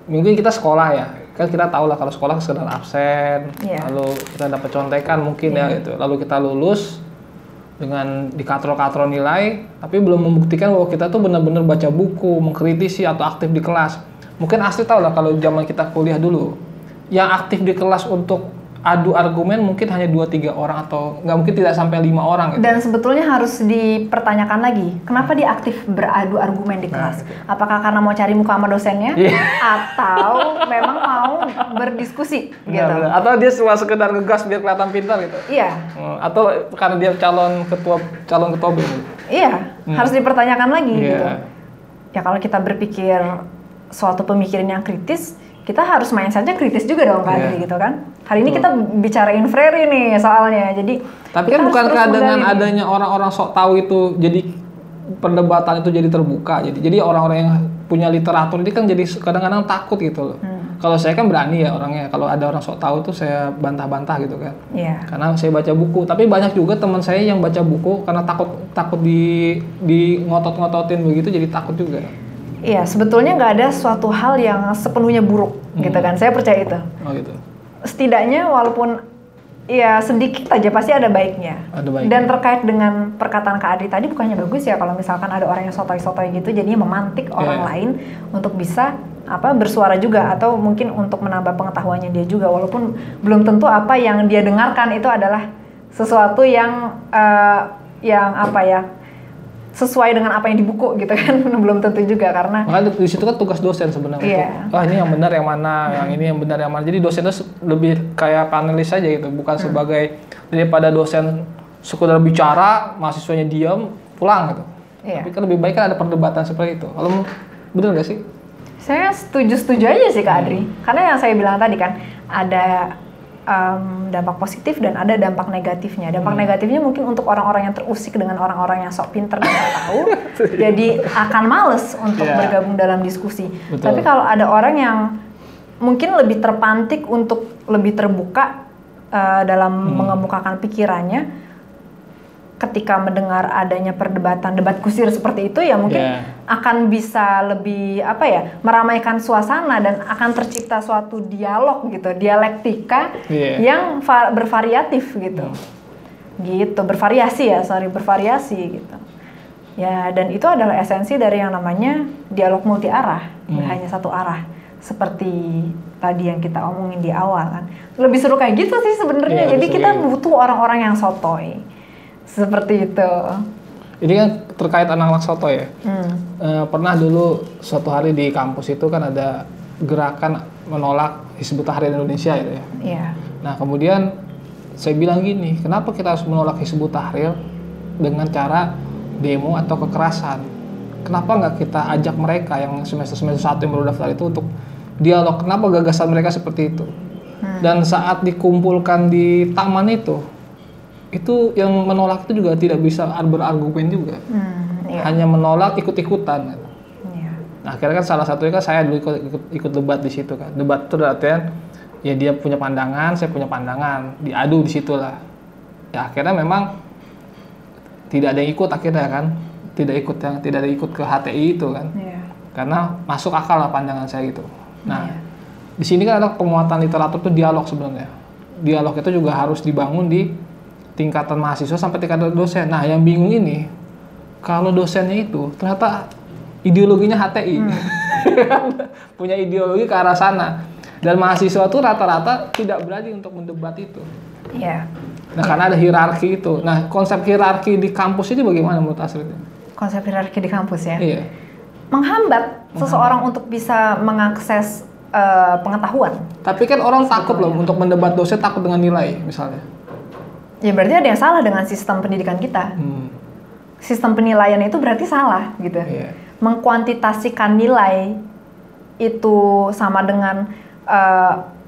mungkin kita sekolah ya, kan kita tahu lah kalau sekolah sekedar absen, lalu kita dapat contekan mungkin ya gitu. Lalu kita lulus dengan dikatrol-katrol nilai, tapi belum membuktikan bahwa kita tuh benar-benar baca buku, mengkritisi atau aktif di kelas. Mungkin Astrid tahu lah kalau zaman kita kuliah dulu, yang aktif di kelas untuk adu argumen mungkin hanya 2-3 orang atau nggak mungkin tidak sampai 5 orang gitu. Dan sebetulnya harus dipertanyakan lagi, kenapa dia aktif beradu argumen di kelas? Apakah karena mau cari muka sama dosennya? Atau memang mau berdiskusi gitu? Atau dia cuma sekedar ngegas biar kelihatan pintar gitu? Iya. Atau karena dia calon ketua BEM? Iya, harus dipertanyakan lagi gitu. Ya kalau kita berpikir suatu pemikiran yang kritis, kita harus mindsetnya kritis juga dong Kak Adri gitu kan. Hari ini Betul. kita bicarain Frery nih soalnya, jadi Tapi kita kan harus bukankah terus dengan menggali. adanya orang-orang sok tahu itu jadi perdebatan itu jadi terbuka, jadi orang-orang yang punya literatur ini kan jadi kadang-kadang takut gitu loh. Kalau saya kan berani ya orangnya, kalau ada orang sok tahu tuh saya bantah-bantah gitu kan. Iya. Karena saya baca buku, tapi banyak juga teman saya yang baca buku karena takut di ngotot-ngototin begitu, jadi takut juga. Iya, sebetulnya nggak ada suatu hal yang sepenuhnya buruk gitu kan. Saya percaya itu. Oh gitu. Setidaknya walaupun ya sedikit aja pasti ada baiknya. Ada baiknya. Dan terkait dengan perkataan Kak Adri tadi, bukannya bagus ya kalau misalkan ada orang yang sotoy-sotoy gitu jadinya memantik orang lain untuk bisa bersuara juga, atau mungkin untuk menambah pengetahuannya dia juga, walaupun belum tentu apa yang dia dengarkan itu adalah sesuatu yang sesuai dengan apa yang di buku gitu kan. Belum tentu juga, karena Makanya di situ kan tugas dosen sebenarnya. Iya. Ini yang benar yang mana, yang ini yang benar yang mana. Jadi dosen itu lebih kayak panelis saja gitu, bukan sebagai, daripada dosen sekedar bicara, mahasiswanya diam, pulang gitu. Iya. Tapi kan lebih baik kan ada perdebatan seperti itu. Kalau benar nggak sih? saya setuju aja sih Kak Adri. Karena yang saya bilang tadi kan ada dampak positif dan ada dampak negatifnya. Dampak negatifnya mungkin untuk orang-orang yang terusik dengan orang-orang yang sok pinter dan sok tahu, jadi akan males untuk bergabung dalam diskusi. Betul. Tapi kalau ada orang yang mungkin lebih terpantik untuk lebih terbuka dalam mengemukakan pikirannya, ketika mendengar adanya perdebatan, debat kusir seperti itu ya mungkin akan bisa lebih meramaikan suasana dan akan tercipta suatu dialog gitu, dialektika yang bervariatif gitu. Gitu, bervariasi gitu. Ya, dan itu adalah esensi dari yang namanya dialog multi arah, hanya satu arah. Seperti tadi yang kita omongin di awal kan. Lebih seru kayak gitu sih sebenarnya. Jadi kita butuh orang-orang yang sotoy. Seperti itu. Ini kan terkait anak-anak soto ya. Pernah dulu suatu hari di kampus itu kan ada gerakan menolak Hizbut Tahrir Indonesia gitu ya. Iya. Nah kemudian saya bilang gini, kenapa kita harus menolak Hizbut Tahrir dengan cara demo atau kekerasan? Kenapa nggak kita ajak mereka yang semester 1 yang baru daftar itu untuk dialog? Kenapa gagasan mereka seperti itu? Dan saat dikumpulkan di taman itu yang menolak itu juga tidak bisa berargumen juga, hanya menolak ikut-ikutan. Nah, akhirnya kan salah satunya kan saya dulu ikut debat di situ kan. Debat itu artinya ya dia punya pandangan, saya punya pandangan, diadu di situlah. Ya akhirnya memang tidak ada yang ikut akhirnya kan, tidak ada ikut ke HTI itu kan, karena masuk akal lah pandangan saya gitu. Nah, di sini kan ada penguatan literatur itu dialog sebenarnya. Dialog itu juga harus dibangun di tingkatan mahasiswa sampai tingkatan dosen. Nah, yang bingung ini, kalau dosennya itu ternyata ideologinya HTI, punya ideologi ke arah sana, dan mahasiswa itu rata-rata tidak berani untuk mendebat itu. Iya. Nah, karena ada hierarki itu. Nah, konsep hierarki di kampus ini bagaimana menurut Asri? Konsep hierarki di kampus ya. Iya. Menghambat seseorang untuk bisa mengakses pengetahuan. Tapi kan orang takut loh untuk mendebat dosen, takut dengan nilai misalnya. Ya berarti ada yang salah dengan sistem pendidikan kita. Sistem penilaian itu berarti salah gitu. Mengkuantitasikan nilai itu sama dengan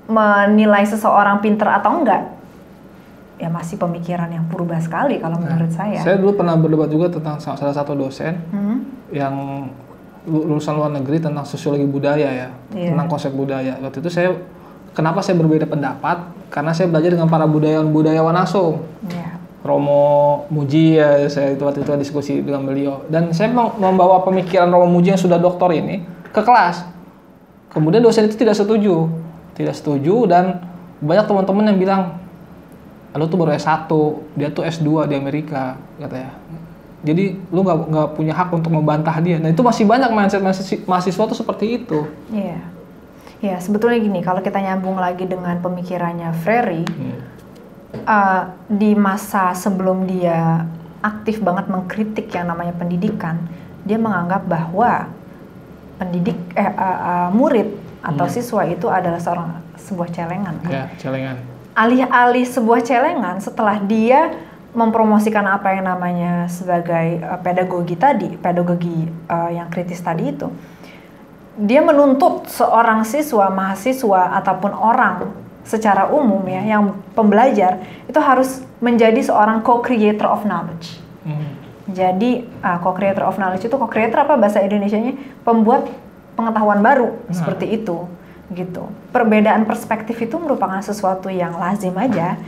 menilai seseorang pinter atau enggak. Ya masih pemikiran yang purba sekali kalau menurut saya. Saya dulu pernah berdebat juga tentang salah satu dosen yang lulusan luar negeri tentang sosiologi budaya ya, tentang konsep budaya. Waktu itu kenapa saya berbeda pendapat? Karena saya belajar dengan para budayawan asing. Romo Muji ya, saya waktu itu diskusi dengan beliau. Dan saya membawa pemikiran Romo Muji yang sudah doktor ini ke kelas. Kemudian dosen itu tidak setuju dan banyak teman-teman yang bilang, lu tuh baru S1, dia tuh S2 di Amerika, katanya. Jadi lu nggak punya hak untuk membantah dia. Nah itu masih banyak mindset mahasiswa tuh seperti itu. Iya. Ya sebetulnya gini, kalau kita nyambung lagi dengan pemikirannya Frery, di masa sebelum dia aktif banget mengkritik yang namanya pendidikan, dia menganggap bahwa murid atau siswa itu adalah sebuah celengan. Kan? Ya, celengan. Alih-alih sebuah celengan, setelah dia mempromosikan apa yang namanya sebagai pedagogi yang kritis tadi itu, dia menuntut seorang siswa, mahasiswa ataupun orang secara umum ya yang pembelajar itu harus menjadi seorang co-creator of knowledge. Jadi co-creator of knowledge itu co-creator apa bahasa Indonesianya? Pembuat pengetahuan baru seperti itu gitu. Perbedaan perspektif itu merupakan sesuatu yang lazim aja.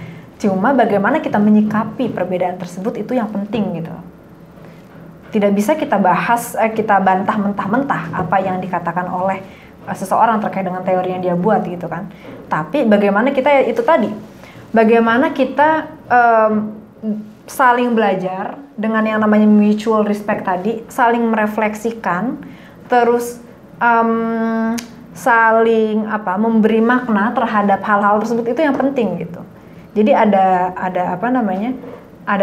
Cuma bagaimana kita menyikapi perbedaan tersebut itu yang penting gitu. Tidak bisa kita bahas, kita bantah mentah-mentah apa yang dikatakan oleh seseorang terkait dengan teori yang dia buat gitu kan. Tapi bagaimana kita itu tadi, bagaimana kita saling belajar dengan yang namanya mutual respect tadi, saling merefleksikan, terus saling memberi makna terhadap hal-hal tersebut itu yang penting gitu. Jadi ada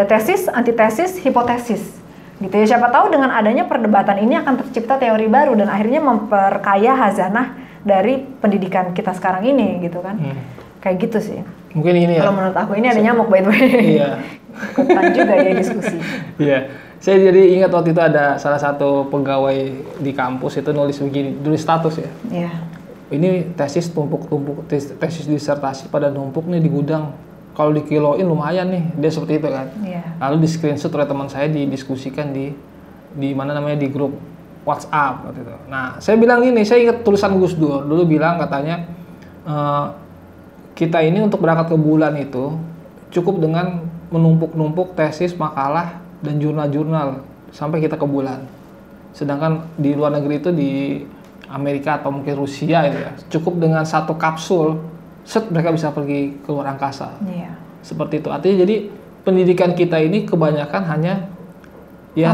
tesis, antitesis, hipotesis. Gitu ya, siapa tahu dengan adanya perdebatan ini akan tercipta teori baru dan akhirnya memperkaya hazanah dari pendidikan kita sekarang ini gitu kan. Kayak gitu sih. Mungkin ini ya. Kalau menurut aku ini ada nyamuk by the way. Iya. Ikutan juga ya diskusi. Iya. Saya jadi ingat waktu itu ada salah satu pegawai di kampus itu nulis begini, tulis status ya. Iya. Ini tesis tumpuk-tumpuk, tesis disertasi pada numpuk nih di gudang. Kalau dikiloin lumayan nih, dia seperti itu kan. Yeah. Lalu di screenshot oleh teman saya, didiskusikan di mana namanya di grup WhatsApp waktu itu. Nah, saya bilang gini, saya ingat tulisan Gus Dur dulu bilang katanya kita ini untuk berangkat ke bulan itu cukup dengan menumpuk-numpuk tesis, makalah dan jurnal-jurnal sampai kita ke bulan. Sedangkan di luar negeri itu di Amerika atau mungkin Rusia itu ya, cukup dengan satu kapsul mereka bisa pergi ke luar angkasa. Seperti itu. Artinya jadi pendidikan kita ini kebanyakan hanya ya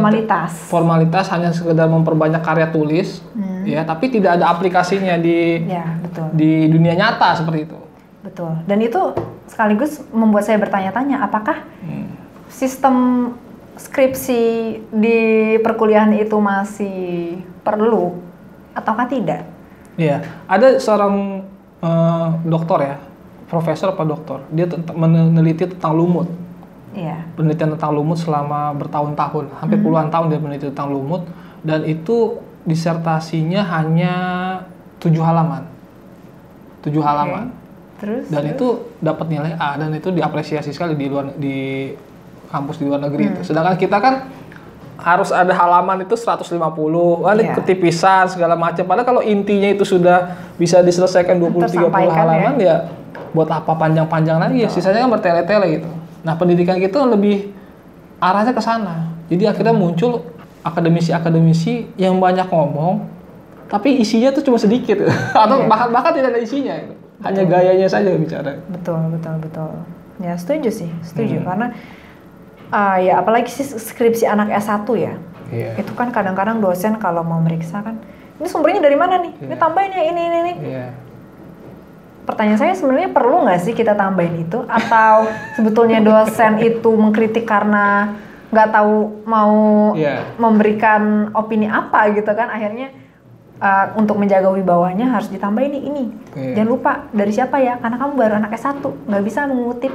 formalitas hanya sekedar memperbanyak karya tulis ya, tapi tidak ada aplikasinya di dunia nyata seperti itu. Betul. Dan itu sekaligus membuat saya bertanya-tanya apakah sistem skripsi di perkuliahan itu masih perlu ataukah tidak? Iya, ada seorang dokter ya, profesor apa dokter, dia meneliti tentang lumut. Iya. Penelitian tentang lumut selama bertahun-tahun, hampir puluhan tahun dia meneliti tentang lumut, dan itu disertasinya hanya 7 halaman. 7 halaman. Terus? Dan itu dapat nilai A dan itu diapresiasi sekali di kampus di luar negeri itu. Sedangkan kita kan harus ada halaman itu 150, ketipisan segala macam. Padahal kalau intinya itu sudah bisa diselesaikan 20-30 halaman ya buat apa panjang-panjang lagi ya. Sisanya kan bertele-tele gitu. Nah, pendidikan kita lebih arahnya ke sana. Jadi akhirnya muncul akademisi-akademisi yang banyak ngomong tapi isinya tuh cuma sedikit atau bahkan tidak ada isinya gitu. Hanya gayanya saja bicara. Betul. Ya, setuju karena ya apalagi sih skripsi anak S1 ya. Itu kan kadang-kadang dosen kalau mau meriksa kan, ini sumbernya dari mana nih? Ini tambahin ya ini. Pertanyaan saya sebenarnya perlu nggak sih kita tambahin itu? Atau sebetulnya dosen itu mengkritik karena nggak tahu mau memberikan opini apa gitu kan? Akhirnya untuk menjaga wibawanya harus ditambahin ini. Jangan lupa dari siapa ya? Karena kamu baru anak S1, nggak bisa mengutip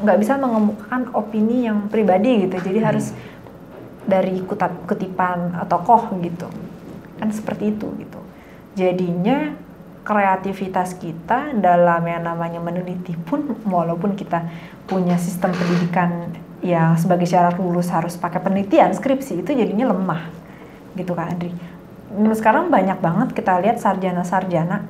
nggak bisa mengemukakan opini yang pribadi gitu, jadi harus dari kutipan tokoh gitu kan, seperti itu gitu. Jadinya kreativitas kita dalam yang namanya meneliti pun, walaupun kita punya sistem pendidikan yang sebagai syarat lulus harus pakai penelitian skripsi, itu jadinya lemah gitu Kak Andri. Sekarang banyak banget kita lihat sarjana-sarjana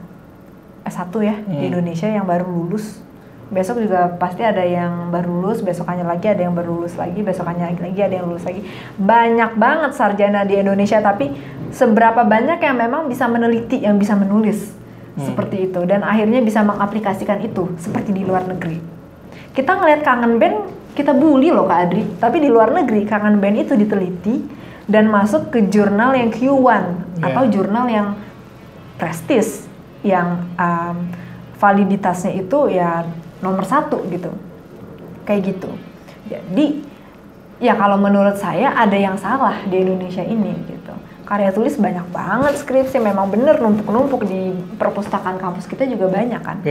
S1 ya di Indonesia yang baru lulus. Besok juga pasti ada yang baru lulus, besokannya lagi ada yang baru lulus lagi, besokannya lagi ada yang lulus lagi. Banyak banget sarjana di Indonesia, tapi seberapa banyak yang memang bisa meneliti, yang bisa menulis seperti itu, dan akhirnya bisa mengaplikasikan itu seperti di luar negeri. Kita ngelihat Kangen Band, kita bully loh Kak Adri, tapi di luar negeri Kangen Band itu diteliti dan masuk ke jurnal yang Q1 atau jurnal yang prestis, yang validitasnya itu ya nomor 1 gitu, kayak gitu. Jadi ya kalau menurut saya ada yang salah di Indonesia ini gitu. Karya tulis banyak banget, skripsi memang bener numpuk-numpuk di perpustakaan kampus kita juga banyak kan.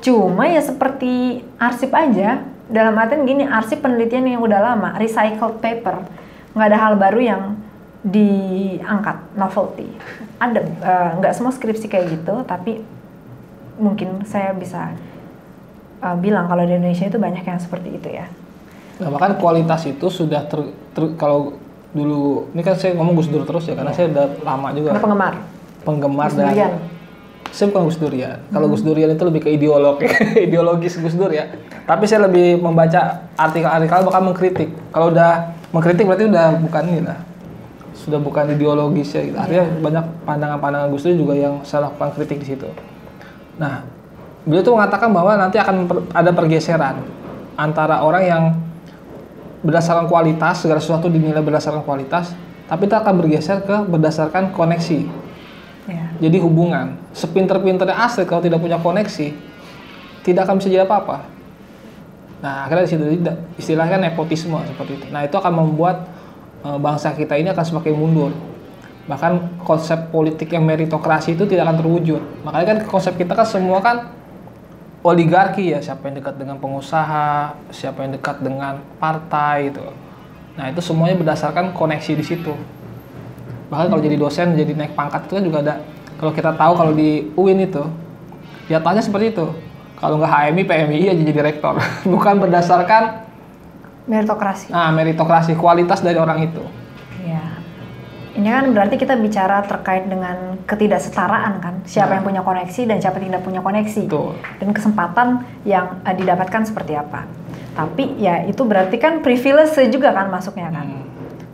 Cuma ya seperti arsip aja, dalam artian gini, arsip penelitian yang udah lama, recycled paper, nggak ada hal baru yang diangkat, novelty. Ada, nggak semua skripsi kayak gitu, tapi mungkin saya bisa bilang kalau di Indonesia itu banyak yang seperti itu ya. Nah, bahkan kualitas itu sudah kalau dulu, ini kan saya ngomong Gus Dur terus ya, karena saya udah lama juga penggemar Gus Durian. Saya bukan Gus Durian. Kalau Gus Durian itu lebih ke ideologis Gus Dur ya. Tapi saya lebih membaca artikel-artikel bahkan mengkritik. Kalau udah mengkritik berarti udah bukan ini lah. Sudah bukan ideologis ya gitu. Artinya banyak pandangan-pandangan Gus Dur juga yang saya lakukan kritik di situ. Nah, beliau tuh mengatakan bahwa nanti akan ada pergeseran antara orang yang berdasarkan kualitas, segala sesuatu dinilai berdasarkan kualitas, tapi itu akan bergeser ke berdasarkan koneksi. Jadi hubungan, sepinter-pinternya atlet kalau tidak punya koneksi, tidak akan bisa jadi apa-apa. Nah, akhirnya di situ istilahnya nepotisme seperti itu. Nah, itu akan membuat bangsa kita ini akan semakin mundur. Bahkan konsep politik yang meritokrasi itu tidak akan terwujud. Makanya kan konsep kita kan semua kan oligarki ya, siapa yang dekat dengan pengusaha, siapa yang dekat dengan partai itu. Nah, itu semuanya berdasarkan koneksi di situ. Bahkan kalau jadi dosen, jadi naik pangkat itu kan juga ada. Kalau kita tahu kalau di UIN itu jatuhnya seperti itu. Kalau nggak HMI, PMI aja jadi rektor. Bukan berdasarkan meritokrasi. Nah, meritokrasi, kualitas dari orang itu. Iya. Ini kan berarti kita bicara terkait dengan ketidaksetaraan kan. Siapa yang punya koneksi dan siapa tidak punya koneksi. Betul. Dan kesempatan yang didapatkan seperti apa. Tapi ya itu berarti kan privilege juga kan masuknya kan.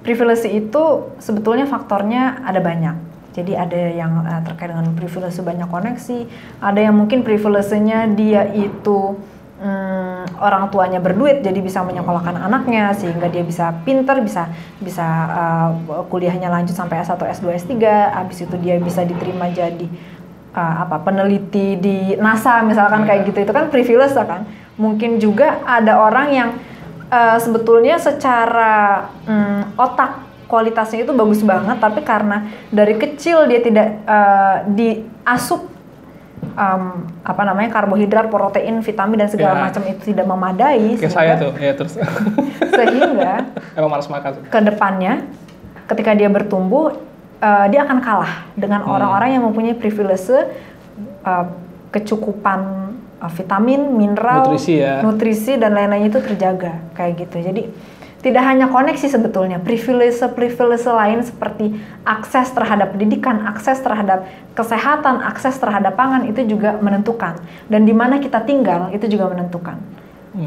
Privilege itu sebetulnya faktornya ada banyak. Jadi ada yang terkait dengan privilege banyak koneksi, ada yang mungkin privilege-nya dia itu orang tuanya berduit jadi bisa menyekolahkan anaknya sehingga dia bisa pinter, bisa kuliahnya lanjut sampai S1, S2, S3, habis itu dia bisa diterima jadi peneliti di NASA misalkan kayak gitu. Itu kan privilege kan. Mungkin juga ada orang yang sebetulnya secara otak kualitasnya itu bagus banget, tapi karena dari kecil dia tidak diasup karbohidrat, protein, vitamin dan segala macam itu tidak memadai. Kayak saya tuh, ya terus. Sehingga emang malas makan. Ke depannya, ketika dia bertumbuh, dia akan kalah dengan orang-orang yang mempunyai privilege kecukupan vitamin, mineral, nutrisi dan lain-lain itu terjaga kayak gitu. Jadi tidak hanya koneksi sebetulnya, privilege lain seperti akses terhadap pendidikan, akses terhadap kesehatan, akses terhadap pangan itu juga menentukan. Dan di mana kita tinggal itu juga menentukan.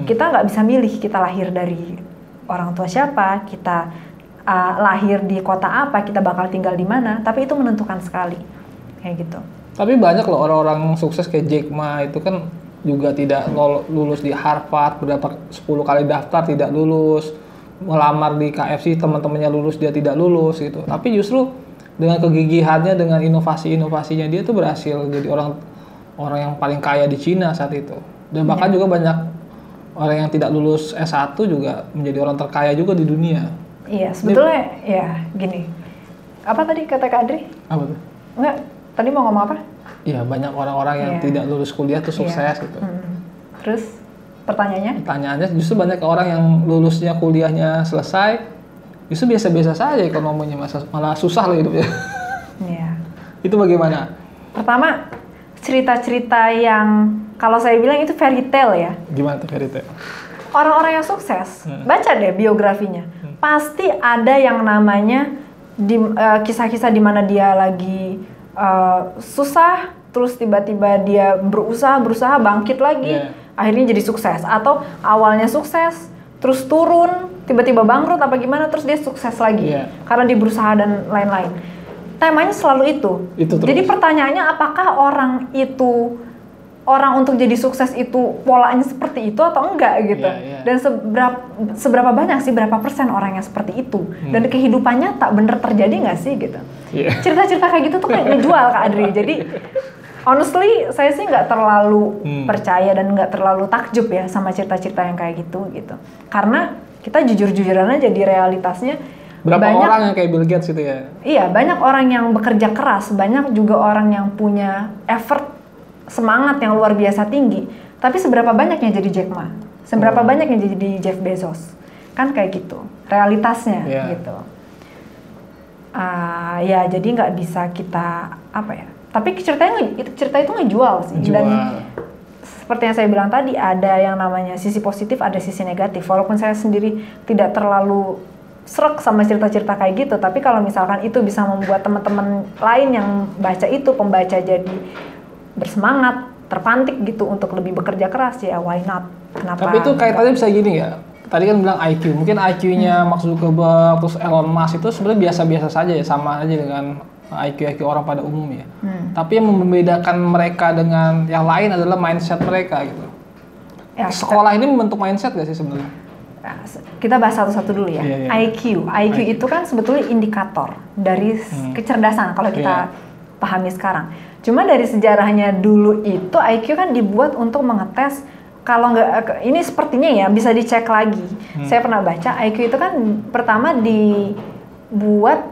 Kita nggak bisa milih kita lahir dari orang tua siapa, kita lahir di kota apa, kita bakal tinggal di mana, tapi itu menentukan sekali, kayak gitu. Tapi banyak loh orang-orang sukses kayak Jack Ma itu kan juga tidak lulus di Harvard, berapa 10 kali daftar tidak lulus. Melamar di KFC teman-temannya lulus, dia tidak lulus gitu. Tapi justru dengan kegigihannya, dengan inovasinya dia tuh berhasil jadi orang yang paling kaya di Cina saat itu. Dan bahkan juga banyak orang yang tidak lulus S1 juga menjadi orang terkaya juga di dunia. Iya, sebetulnya ya gini. Apa tadi kata Kak Adri? Apa tuh? Enggak, tadi mau ngomong apa? Iya, banyak orang-orang yang tidak lulus kuliah tuh sukses gitu. Terus Pertanyaannya justru banyak orang yang lulusnya kuliahnya selesai, justru biasa-biasa saja ekonominya, malah susah loh hidupnya. Iya. Itu bagaimana? Pertama, cerita-cerita yang kalau saya bilang itu fairy tale ya. Gimana tuh fairy tale? Orang-orang yang sukses, baca deh biografinya. Pasti ada yang namanya kisah-kisah di mana dia lagi susah, terus tiba-tiba dia berusaha bangkit lagi. Akhirnya jadi sukses, atau awalnya sukses terus turun tiba-tiba bangkrut apa gimana terus dia sukses lagi karena dia berusaha dan lain-lain. Temanya selalu itu jadi pertanyaannya apakah orang untuk jadi sukses itu polanya seperti itu atau enggak gitu. Dan seberapa banyak sih, berapa persen orang yang seperti itu dan kehidupannya tak bener terjadi nggak sih gitu. Cerita-cerita kayak gitu tuh kayak ngejual Kak Adri. Jadi honestly, saya sih nggak terlalu percaya dan nggak terlalu takjub ya sama cerita-cerita yang kayak gitu. Karena kita jujur-jujuran aja di realitasnya. Berapa orang yang kayak Bill Gates gitu ya? Iya, banyak orang yang bekerja keras, banyak juga orang yang punya effort, semangat yang luar biasa tinggi. Tapi seberapa banyak yang jadi Jack Ma? Seberapa banyak yang jadi Jeff Bezos? Kan kayak gitu, realitasnya gitu. Ya jadi nggak bisa kita apa ya. Tapi cerita itu ngejual sih. Dan seperti yang saya bilang tadi, ada yang namanya sisi positif, ada sisi negatif. Walaupun saya sendiri tidak terlalu srek sama cerita-cerita kayak gitu, tapi kalau misalkan itu bisa membuat teman-teman lain yang baca itu, pembaca jadi bersemangat, terpantik gitu untuk lebih bekerja keras, ya why not? Kenapa? Tapi itu kaitannya bisa gini ya. Tadi kan bilang IQ, mungkin IQ-nya Mark Zuckerberg terus Elon Musk itu sebenarnya biasa-biasa saja ya, sama aja dengan IQ orang pada umumnya. Tapi yang membedakan mereka dengan yang lain adalah mindset mereka gitu. Ya, sekolah ini membentuk mindset gak sih sebenarnya? Kita bahas satu-satu dulu ya. IQ itu kan sebetulnya indikator dari kecerdasan kalau kita pahami sekarang. Cuma dari sejarahnya dulu itu IQ kan dibuat untuk mengetes. Kalau nggak, ini sepertinya ya bisa dicek lagi. Saya pernah baca IQ itu kan pertama dibuat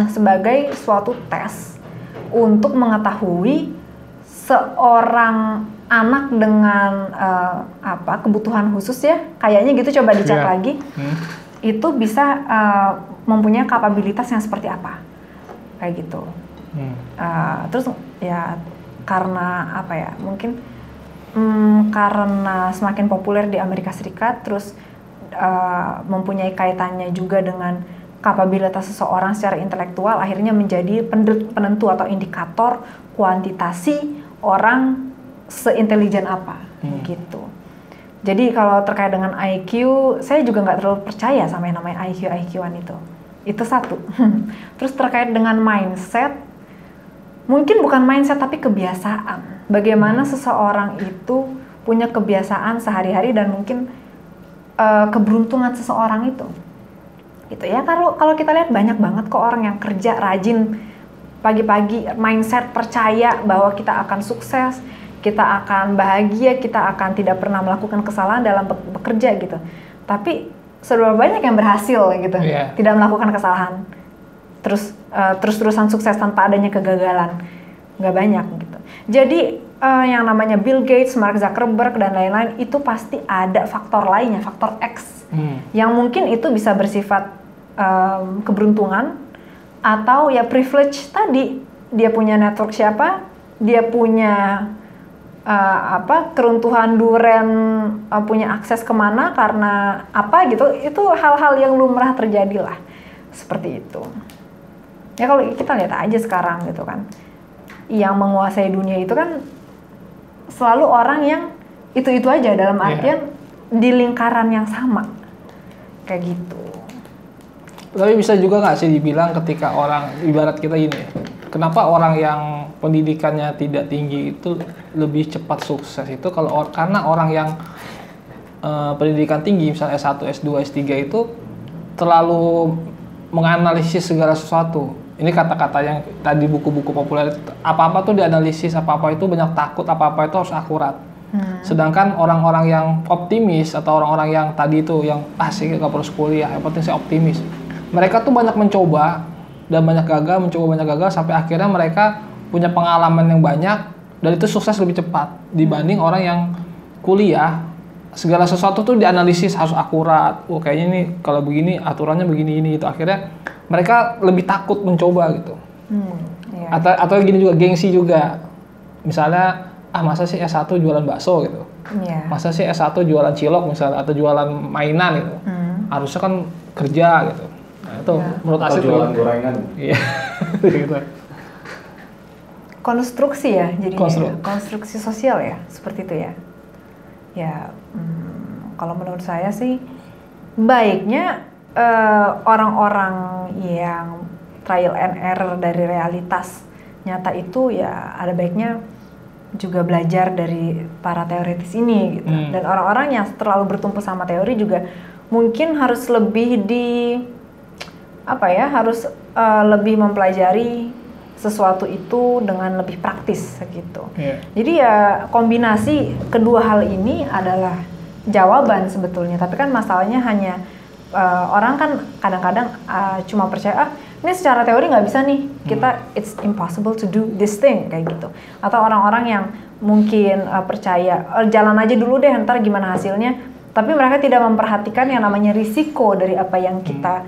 sebagai suatu tes untuk mengetahui seorang anak dengan kebutuhan khusus ya, kayaknya gitu, coba dicek lagi. Itu bisa mempunyai kapabilitas yang seperti apa, kayak gitu. Terus ya karena apa ya, mungkin karena semakin populer di Amerika Serikat, terus mempunyai kaitannya juga dengan kapabilitas seseorang secara intelektual, akhirnya menjadi penentu atau indikator kuantitasi orang seintelijen apa, gitu. Jadi kalau terkait dengan IQ, saya juga nggak terlalu percaya sama yang namanya IQ-IQ-an itu. Itu satu. Terus terkait dengan mindset, mungkin bukan mindset tapi kebiasaan. Bagaimana seseorang itu punya kebiasaan sehari-hari dan mungkin keberuntungan seseorang itu. Gitu ya. Kalau kita lihat banyak banget kok orang yang kerja rajin pagi-pagi, mindset percaya bahwa kita akan sukses, kita akan bahagia, kita akan tidak pernah melakukan kesalahan dalam bekerja gitu. Tapi seberapa banyak yang berhasil gitu, tidak melakukan kesalahan, terus-terusan sukses tanpa adanya kegagalan, nggak banyak gitu. Jadi yang namanya Bill Gates, Mark Zuckerberg dan lain-lain itu pasti ada faktor lainnya, faktor X, yang mungkin itu bisa bersifat keberuntungan atau ya privilege tadi, dia punya network siapa, dia punya keruntuhan duren, punya akses kemana karena apa gitu, itu hal-hal yang lumrah terjadi lah, seperti itu. Ya kalau kita lihat aja sekarang gitu kan, yang menguasai dunia itu kan selalu orang yang itu-itu aja, dalam artian di lingkaran yang sama, kayak gitu. Tapi bisa juga nggak sih dibilang ketika orang, ibarat kita gini ya, kenapa orang yang pendidikannya tidak tinggi itu lebih cepat sukses itu karena orang yang pendidikan tinggi, misalnya S1, S2, S3 itu terlalu menganalisis segala sesuatu. Ini kata-kata yang tadi buku-buku populer, apa-apa tuh dianalisis, apa-apa itu banyak takut, apa-apa itu harus akurat. Sedangkan orang-orang yang optimis atau orang-orang yang tadi itu yang sih gak perlu kuliah, yang penting saya optimis. Mereka tuh banyak mencoba dan banyak gagal, sampai akhirnya mereka punya pengalaman yang banyak dan itu sukses lebih cepat dibanding orang yang kuliah. Segala sesuatu tuh dianalisis harus akurat. Kayaknya nih kalau begini aturannya begini gitu. Akhirnya mereka lebih takut mencoba gitu. Atau gini juga, gengsi juga. Misalnya masa sih S1 jualan bakso gitu. Masa sih S1 jualan cilok misalnya atau jualan mainan gitu. Harusnya kan kerja gitu. Nah, itu menurut Asyid jualan gorengan. Iya. Gitu. Konstruksi ya, jadi konstruksi sosial ya, seperti itu ya. Ya, kalau menurut saya sih baiknya orang-orang yang trial and error dari realitas nyata itu ya ada baiknya juga belajar dari para teoritis ini gitu. Dan orang-orang yang terlalu bertumpu sama teori juga mungkin harus lebih harus lebih mempelajari sesuatu itu dengan lebih praktis gitu. Jadi ya kombinasi kedua hal ini adalah jawaban sebetulnya. Tapi kan masalahnya hanya orang kan kadang-kadang cuma percaya ini secara teori nggak bisa nih, it's impossible to do this thing kayak gitu. Atau orang-orang yang mungkin percaya jalan aja dulu deh, ntar gimana hasilnya, Tapi mereka tidak memperhatikan yang namanya risiko dari apa yang kita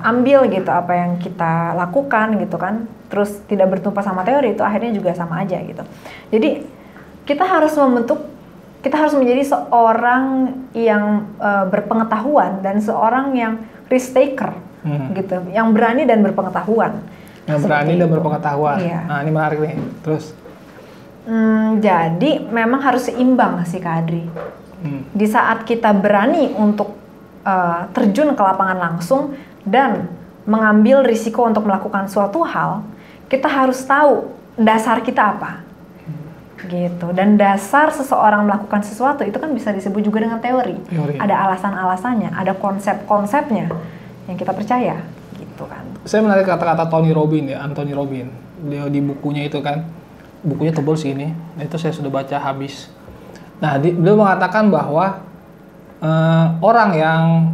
ambil gitu, apa yang kita lakukan gitu kan. Terus tidak bertumpu sama teori, itu akhirnya juga sama aja gitu. Jadi kita harus menjadi seorang yang berpengetahuan dan seorang yang risk taker gitu, yang berani dan berpengetahuan. Yang berani dan berpengetahuan. Iya. Nah, ini menarik nih. Terus jadi memang harus seimbang sih Kak Adri. Di saat kita berani untuk terjun ke lapangan langsung dan mengambil risiko untuk melakukan suatu hal, kita harus tahu dasar kita apa. Gitu. Dan dasar seseorang melakukan sesuatu itu kan bisa disebut juga dengan teori. Ada alasan-alasannya, ada konsep-konsepnya yang kita percaya, gitu kan. Saya menarik kata-kata Anthony Robbins. Dia di bukunya itu kan, bukunya tebal sih ini. Itu saya sudah baca habis. Nah, beliau mengatakan bahwa orang yang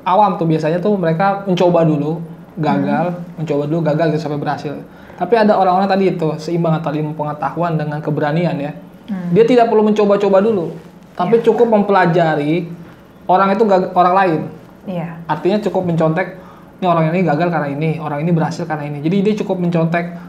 awam tuh biasanya tuh mereka mencoba dulu, gagal gitu sampai berhasil. Tapi ada orang-orang tadi itu seimbang antara ilmu pengetahuan dengan keberanian ya. Dia tidak perlu mencoba-coba dulu, tapi cukup mempelajari orang lain. Iya. Artinya cukup mencontek, ini orang ini gagal karena ini, orang ini berhasil karena ini. Jadi dia cukup mencontek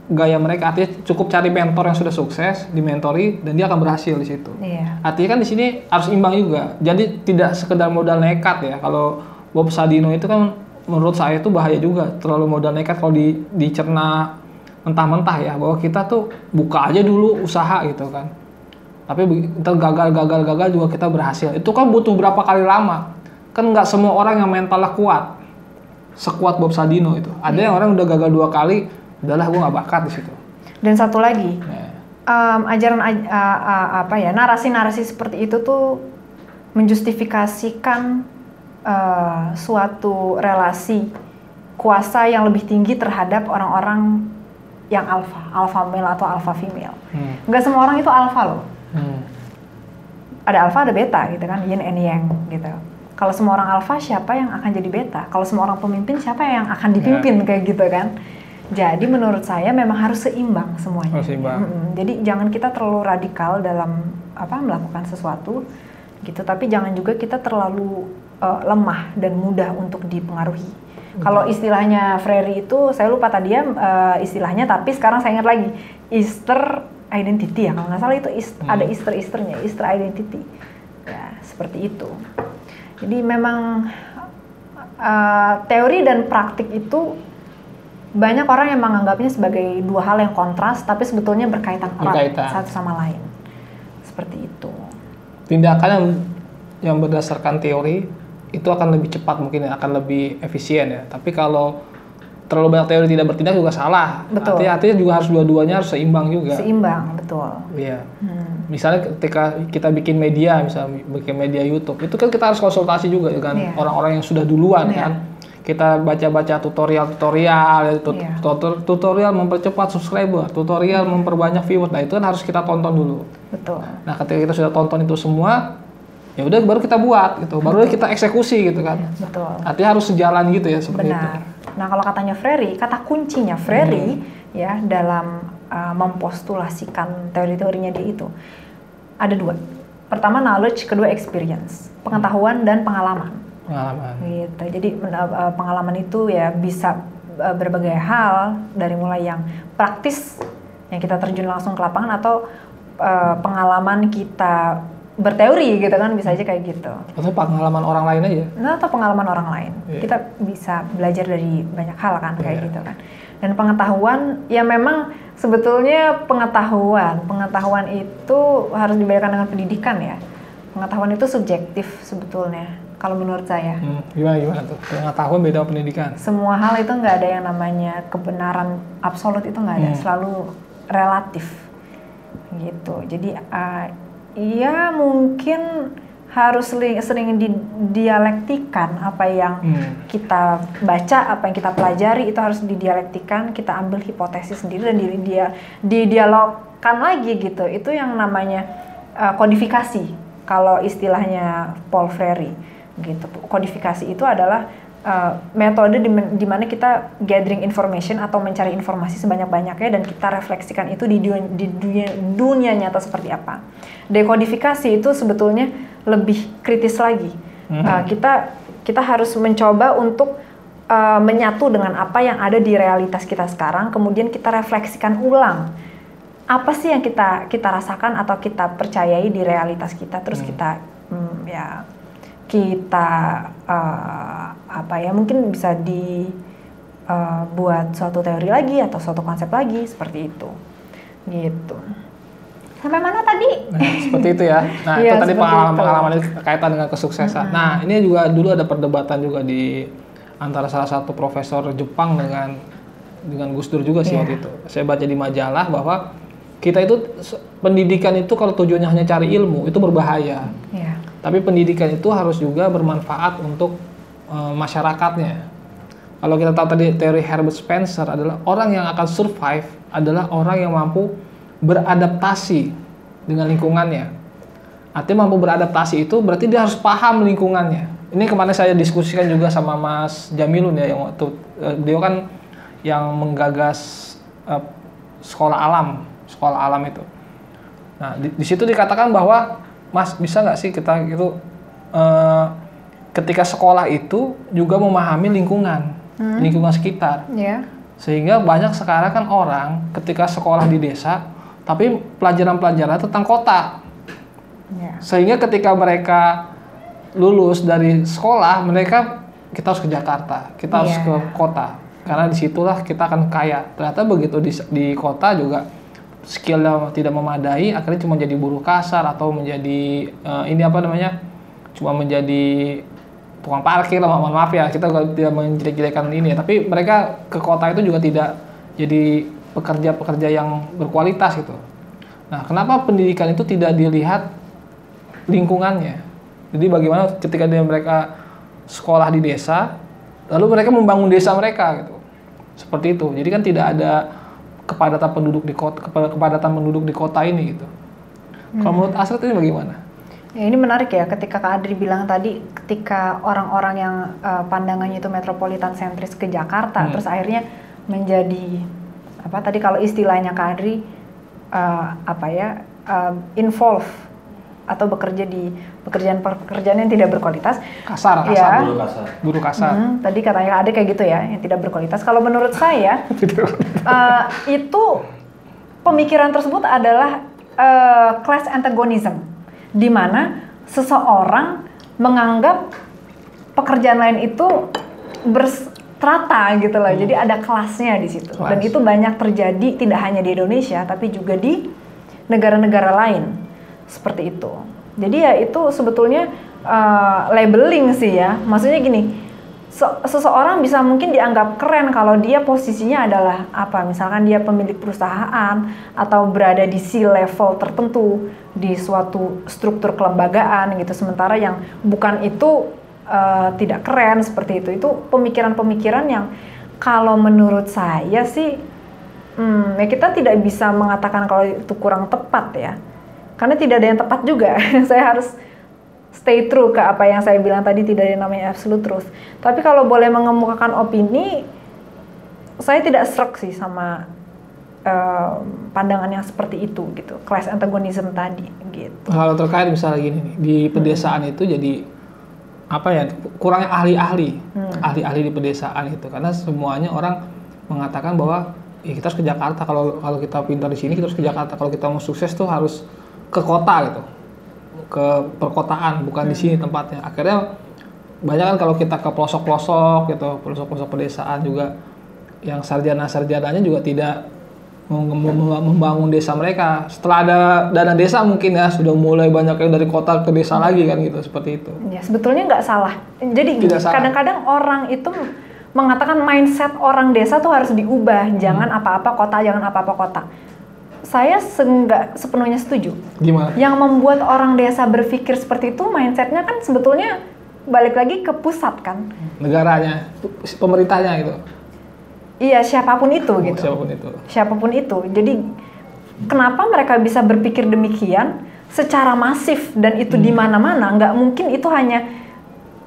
gaya mereka. Artinya cukup cari mentor yang sudah sukses, dimentori, dan dia akan berhasil di situ. Iya. Artinya kan di sini harus imbang juga. Jadi tidak sekedar modal nekat ya. Kalau Bob Sadino itu kan menurut saya itu bahaya juga, terlalu modal nekat kalau dicerna mentah-mentah ya, bahwa kita tuh buka aja dulu usaha gitu kan. Tapi kita gagal juga kita berhasil. Itu kan butuh berapa kali lama. Kan nggak semua orang yang mentalnya kuat sekuat Bob Sadino itu. Ada yang orang udah gagal 2 kali, udahlah gue nggak bakat di situ. Dan satu lagi, narasi-narasi seperti itu tuh menjustifikasikan suatu relasi kuasa yang lebih tinggi terhadap orang-orang yang alpha male atau alpha female. Nggak semua orang itu alpha loh. Ada alpha, ada beta gitu kan, yin and yang gitu. Kalau semua orang alpha, siapa yang akan jadi beta? Kalau semua orang pemimpin, siapa yang akan dipimpin kayak gitu kan? Jadi menurut saya memang harus seimbang semuanya. Jadi jangan kita terlalu radikal dalam melakukan sesuatu gitu, tapi jangan juga kita terlalu lemah dan mudah untuk dipengaruhi. Kalau istilahnya Freire itu, saya lupa tadi ya istilahnya, tapi sekarang saya ingat lagi, Easter identity ya, kalau nggak salah itu ada Easter-Easternya, Easter identity. Ya, seperti itu. Jadi memang teori dan praktik itu banyak orang yang menganggapnya sebagai dua hal yang kontras, tapi sebetulnya berkaitan erat satu sama lain. Seperti itu. Tindakan yang berdasarkan teori itu akan lebih cepat, mungkin akan lebih efisien ya. Tapi kalau terlalu banyak teori tidak bertindak juga salah. Betul. Artinya juga harus dua-duanya harus seimbang juga. Seimbang, betul. Iya. Misalnya ketika kita bikin media, misalnya bikin media YouTube, itu kan kita harus konsultasi juga dengan orang-orang yang sudah duluan kan. Kita baca-baca tutorial mempercepat subscriber, tutorial memperbanyak viewers. Nah, itu kan harus kita tonton dulu. Betul. Nah, ketika kita sudah tonton itu semua, ya udah baru kita buat gitu, baru kita eksekusi gitu kan. Betul. Artinya harus sejalan gitu ya seperti itu. Nah, kalau katanya Freire, kata kuncinya Freire ya dalam mempostulasikan teori-teorinya dia itu ada 2. Pertama knowledge, kedua experience, pengetahuan dan pengalaman. Gitu. Jadi pengalaman itu ya bisa berbagai hal, dari mulai yang praktis yang kita terjun langsung ke lapangan, atau pengalaman kita berteori gitu kan, bisa aja kayak gitu. Atau pengalaman orang lain aja. Nah, atau pengalaman orang lain. Kita bisa belajar dari banyak hal kan, kayak gitu kan. Dan pengetahuan, ya memang sebetulnya pengetahuan itu harus dibedakan dengan pendidikan ya. Pengetahuan itu subjektif sebetulnya, kalau menurut saya. Gimana tuh? Pengetahuan beda pendidikan. Semua hal itu nggak ada yang namanya kebenaran absolut, itu nggak ada, selalu relatif gitu. Jadi ya mungkin harus sering didialektikan apa yang kita baca, apa yang kita pelajari itu harus didialektikan, kita ambil hipotesis sendiri dan didialogkan lagi gitu. Itu yang namanya kodifikasi kalau istilahnya Paul Freire gitu. Kodifikasi itu adalah metode di mana kita gathering information atau mencari informasi sebanyak-banyaknya dan kita refleksikan itu di dunia nyata seperti apa. Dekodifikasi itu sebetulnya lebih kritis lagi. Kita harus mencoba untuk menyatu dengan apa yang ada di realitas kita sekarang, kemudian kita refleksikan ulang apa sih yang kita rasakan atau kita percayai di realitas kita, terus kita mungkin bisa buat suatu teori lagi atau suatu konsep lagi seperti itu, gitu. Sampai mana tadi? Nah, seperti itu ya. Nah, itu tadi pengalaman kaitan dengan kesuksesan. Nah, ini juga dulu ada perdebatan juga di antara salah satu profesor Jepang dengan Gus Dur juga sih waktu itu. Saya baca di majalah bahwa kita itu pendidikan itu kalau tujuannya hanya cari ilmu itu berbahaya. Tapi pendidikan itu harus juga bermanfaat untuk masyarakatnya. Kalau kita tahu tadi teori Herbert Spencer adalah orang yang akan survive adalah orang yang mampu beradaptasi dengan lingkungannya. Artinya mampu beradaptasi itu berarti dia harus paham lingkungannya. Ini kemarin saya diskusikan juga sama Mas Jamilun ya, yang waktu beliau kan yang menggagas sekolah alam itu. Nah di situ dikatakan bahwa Mas bisa nggak sih kita itu ketika sekolah itu juga memahami lingkungan sekitar. Sehingga banyak sekarang kan orang ketika sekolah di desa tapi pelajaran-pelajaran tentang kota. Sehingga ketika mereka lulus dari sekolah, kita harus ke Jakarta, kita harus ke kota. Karena disitulah kita akan kaya. Ternyata begitu di kota juga skillnya tidak memadai, akhirnya cuma jadi buruh kasar atau menjadi cuma menjadi tukang parkir. Mohon maaf ya, kita tidak menjelek-jelekan ini. Tapi mereka ke kota itu juga tidak jadi pekerja-pekerja yang berkualitas gitu. Nah, kenapa pendidikan itu tidak dilihat lingkungannya? Jadi bagaimana ketika mereka sekolah di desa, lalu mereka membangun desa mereka gitu. Seperti itu. Jadi kan tidak ada kepadatan penduduk di kota ini gitu. Kalau menurut Astrid ini bagaimana? Ya, ini menarik ya, ketika Kak Adri bilang tadi, ketika orang-orang yang pandangannya itu metropolitan sentris ke Jakarta, terus akhirnya menjadi tadi kalau istilahnya Kak Adri involve atau bekerja di pekerjaan yang tidak berkualitas. Buruh kasar. Tadi katanya ada kayak gitu ya, yang tidak berkualitas. Kalau menurut saya, itu pemikiran tersebut adalah class antagonism, di mana seseorang menganggap pekerjaan lain itu berstrata gitu loh. Jadi ada kelasnya di situ. Dan itu banyak terjadi tidak hanya di Indonesia, tapi juga di negara-negara lain. Seperti itu. Jadi ya itu sebetulnya labeling sih ya. Maksudnya gini, seseorang bisa mungkin dianggap keren kalau dia posisinya adalah misalkan dia pemilik perusahaan atau berada di C-level tertentu di suatu struktur kelembagaan gitu. Sementara yang bukan itu tidak keren seperti itu. Itu pemikiran-pemikiran yang kalau menurut saya sih kita tidak bisa mengatakan kalau itu kurang tepat ya. Karena tidak ada yang tepat juga. Saya harus stay true ke apa yang saya bilang tadi, tidak ada yang namanya absolute truth. Tapi kalau boleh mengemukakan opini, saya tidak srek sih sama pandangan yang seperti itu gitu. Class antagonism tadi gitu. Kalau terkait misalnya gini nih, di pedesaan itu jadi kurangnya ahli-ahli di pedesaan itu, karena semuanya orang mengatakan bahwa kita harus ke Jakarta, kalau kita pintar di sini kita harus ke Jakarta, kalau kita mau sukses tuh harus ke kota gitu, ke perkotaan, bukan di sini tempatnya. Akhirnya banyak kan kalau kita ke pelosok-pelosok gitu, pelosok-pelosok pedesaan juga, yang sarjana-sarjananya juga tidak membangun desa mereka. Setelah ada dana desa mungkin ya sudah mulai banyak yang dari kota ke desa lagi kan gitu, seperti itu. Ya sebetulnya nggak salah. Jadi kadang-kadang orang itu mengatakan mindset orang desa tuh harus diubah, jangan apa-apa kota, jangan apa-apa kota. Saya nggak sepenuhnya setuju. Gimana? Yang membuat orang desa berpikir seperti itu, mindsetnya kan sebetulnya balik lagi ke pusat kan. Negaranya, pemerintahnya gitu. Iya, siapapun itu gitu. Siapapun itu. Jadi kenapa mereka bisa berpikir demikian secara masif dan itu di mana-mana? Nggak mungkin itu hanya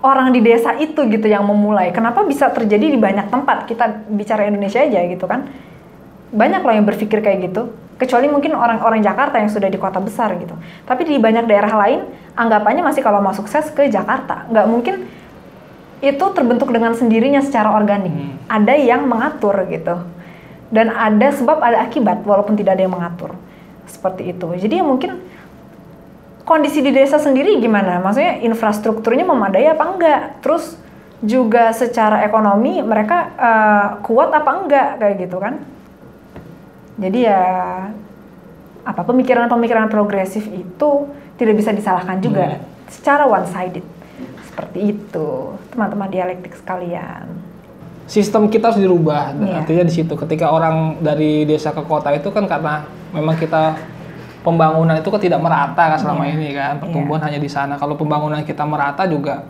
orang di desa itu gitu yang memulai. Kenapa bisa terjadi di banyak tempat? Kita bicara Indonesia aja gitu kan. Banyak loh yang berpikir kayak gitu. Kecuali mungkin orang-orang Jakarta yang sudah di kota besar gitu. Tapi di banyak daerah lain, anggapannya masih kalau mau sukses ke Jakarta. Nggak mungkin itu terbentuk dengan sendirinya secara organik. Ada yang mengatur gitu. Dan ada sebab, ada akibat, walaupun tidak ada yang mengatur. Seperti itu. Jadi ya mungkin kondisi di desa sendiri gimana? Maksudnya infrastrukturnya memadai apa enggak? Terus juga secara ekonomi mereka kuat apa enggak kayak gitu kan? Jadi ya apa pemikiran-pemikiran progresif itu tidak bisa disalahkan juga secara one sided. Seperti itu, teman-teman dialektik sekalian. Sistem kita harus dirubah. Iya. Artinya di situ ketika orang dari desa ke kota itu kan karena memang kita pembangunan itu kan tidak merata kan selama ini kan, pertumbuhan hanya di sana. Kalau pembangunan kita merata juga,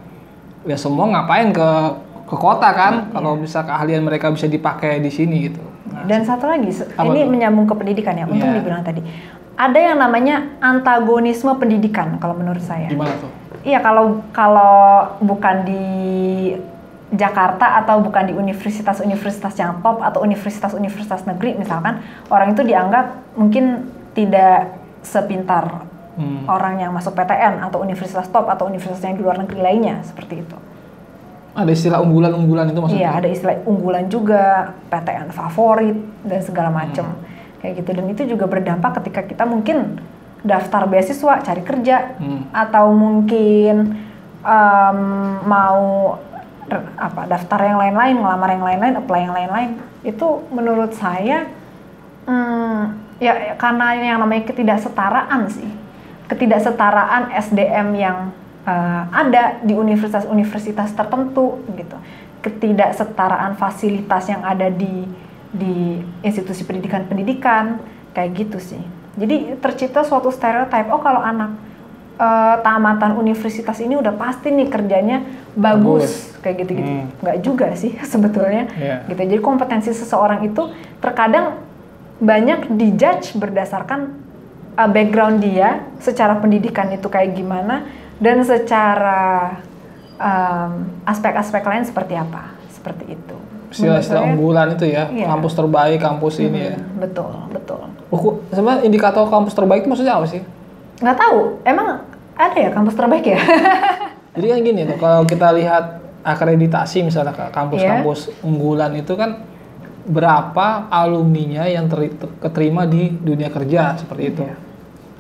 ya semua ngapain ke kota kan? Kalau bisa keahlian mereka bisa dipakai di sini gitu. Nah, dan satu lagi, ini menyambung ke pendidikan ya. Untung dibilang tadi, ada yang namanya antagonisme pendidikan kalau menurut saya. Gimana tuh? Iya, kalau bukan di Jakarta atau bukan di universitas-universitas yang top atau universitas-universitas negeri misalkan, orang itu dianggap mungkin tidak sepintar orang yang masuk PTN atau universitas top atau universitas yang di luar negeri lainnya, seperti itu. Ada istilah unggulan-unggulan itu maksudnya? Iya, ada istilah unggulan juga, PTN favorit dan segala macam kayak gitu. Dan itu juga berdampak ketika kita mungkin daftar beasiswa, cari kerja, atau mungkin mau daftar yang lain-lain, ngelamar yang lain-lain, apply yang lain-lain. Itu menurut saya ya karena yang namanya ketidaksetaraan sih. Ketidaksetaraan SDM yang ada di universitas-universitas tertentu gitu. Ketidaksetaraan fasilitas yang ada di institusi pendidikan kayak gitu sih. Jadi tercipta suatu stereotip, oh kalau anak tamatan universitas ini udah pasti nih kerjanya bagus kayak gitu-gitu. Nggak juga sih sebetulnya. Gitu. Jadi kompetensi seseorang itu terkadang banyak dijudge berdasarkan background dia, secara pendidikan itu kayak gimana, dan secara aspek-aspek lain seperti apa, seperti itu. Istilah unggulan itu ya, kampus terbaik, kampus ini ya. Betul. Sebenarnya indikator kampus terbaik itu maksudnya apa sih? Nggak tahu, emang ada ya kampus terbaik ya? Jadi kan gini tuh, kalau kita lihat akreditasi misalnya kampus-kampus unggulan itu kan berapa alumninya yang keterima di dunia kerja seperti itu.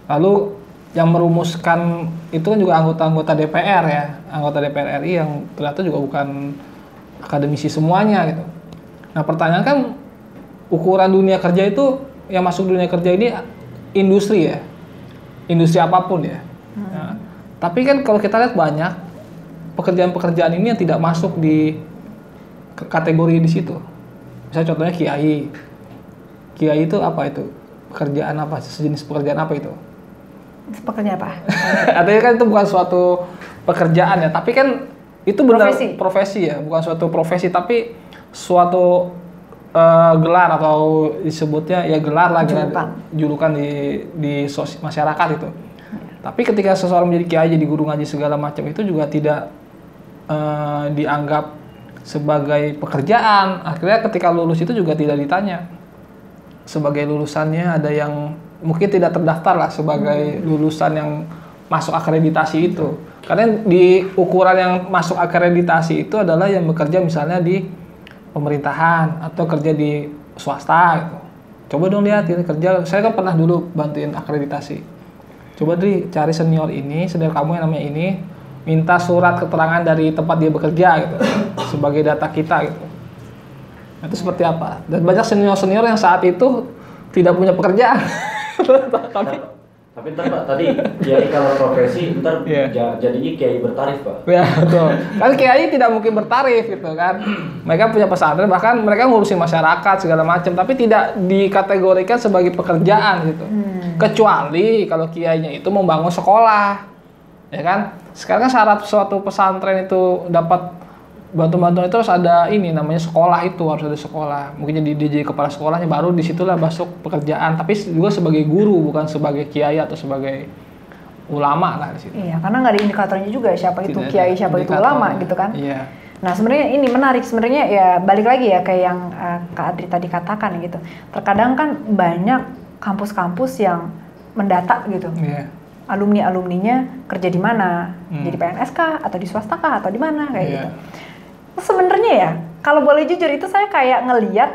Lalu yang merumuskan itu kan juga anggota-anggota DPR ya, anggota DPR RI yang ternyata juga bukan akademisi semuanya gitu. Nah pertanyaan kan ukuran dunia kerja itu yang masuk dunia kerja ini industri ya, industri apapun ya. Nah, tapi kan kalau kita lihat banyak pekerjaan-pekerjaan ini yang tidak masuk di kategori di situ. Misalnya contohnya kiai. Kiai itu apa itu? Pekerjaan apa? Sejenis pekerjaan apa itu? Pekerjaan apa? Artinya kan itu bukan suatu pekerjaan ya, tapi kan itu benar profesi ya, bukan suatu profesi tapi suatu gelar atau disebutnya ya gelar lah, julukan di masyarakat itu. Tapi ketika seseorang menjadi kiai, jadi guru ngaji segala macam itu juga tidak dianggap sebagai pekerjaan. Akhirnya ketika lulus itu juga tidak ditanya sebagai lulusannya, ada yang mungkin tidak terdaftar lah sebagai lulusan yang masuk akreditasi itu. Karena di ukuran yang masuk akreditasi itu adalah yang bekerja misalnya di pemerintahan atau kerja di swasta gitu. Coba dong lihat ini kerja, saya kan pernah dulu bantuin akreditasi. Coba cari senior ini, senior kamu yang namanya ini, minta surat keterangan dari tempat dia bekerja gitu sebagai data kita gitu. Nah, itu seperti apa? Dan banyak senior-senior yang saat itu tidak punya pekerjaan. Tapi ntar Pak, tadi kiai kalau profesi ntar jadinya kiai bertarif Pak. Ya betul. Kan kiai tidak mungkin bertarif gitu kan. Mereka punya pesantren, bahkan mereka ngurusin masyarakat segala macam, tapi tidak dikategorikan sebagai pekerjaan gitu. Kecuali kalau kiainya itu membangun sekolah, ya kan. Sekarang kan syarat suatu pesantren itu dapat bantuan-bantuan itu harus ada ini namanya sekolah, itu harus ada sekolah. Mungkin jadi kepala sekolahnya, baru disitulah masuk pekerjaan. Tapi juga sebagai guru, bukan sebagai kiai atau sebagai ulama lah di situ. Iya, karena nggak ada indikatornya juga siapa itu Tidak kiai, ada siapa itu indikator. ulama gitu kan. Iya. Nah sebenarnya ini menarik sebenarnya ya, balik lagi ya kayak yang Kak Adri tadi katakan gitu. Terkadang kan banyak kampus-kampus yang mendata gitu. Iya. Alumni-alumninya kerja di mana, jadi PNS kah atau di swasta kah atau di mana kayak Iya. gitu. Sebenarnya ya, kalau boleh jujur itu saya kayak ngeliat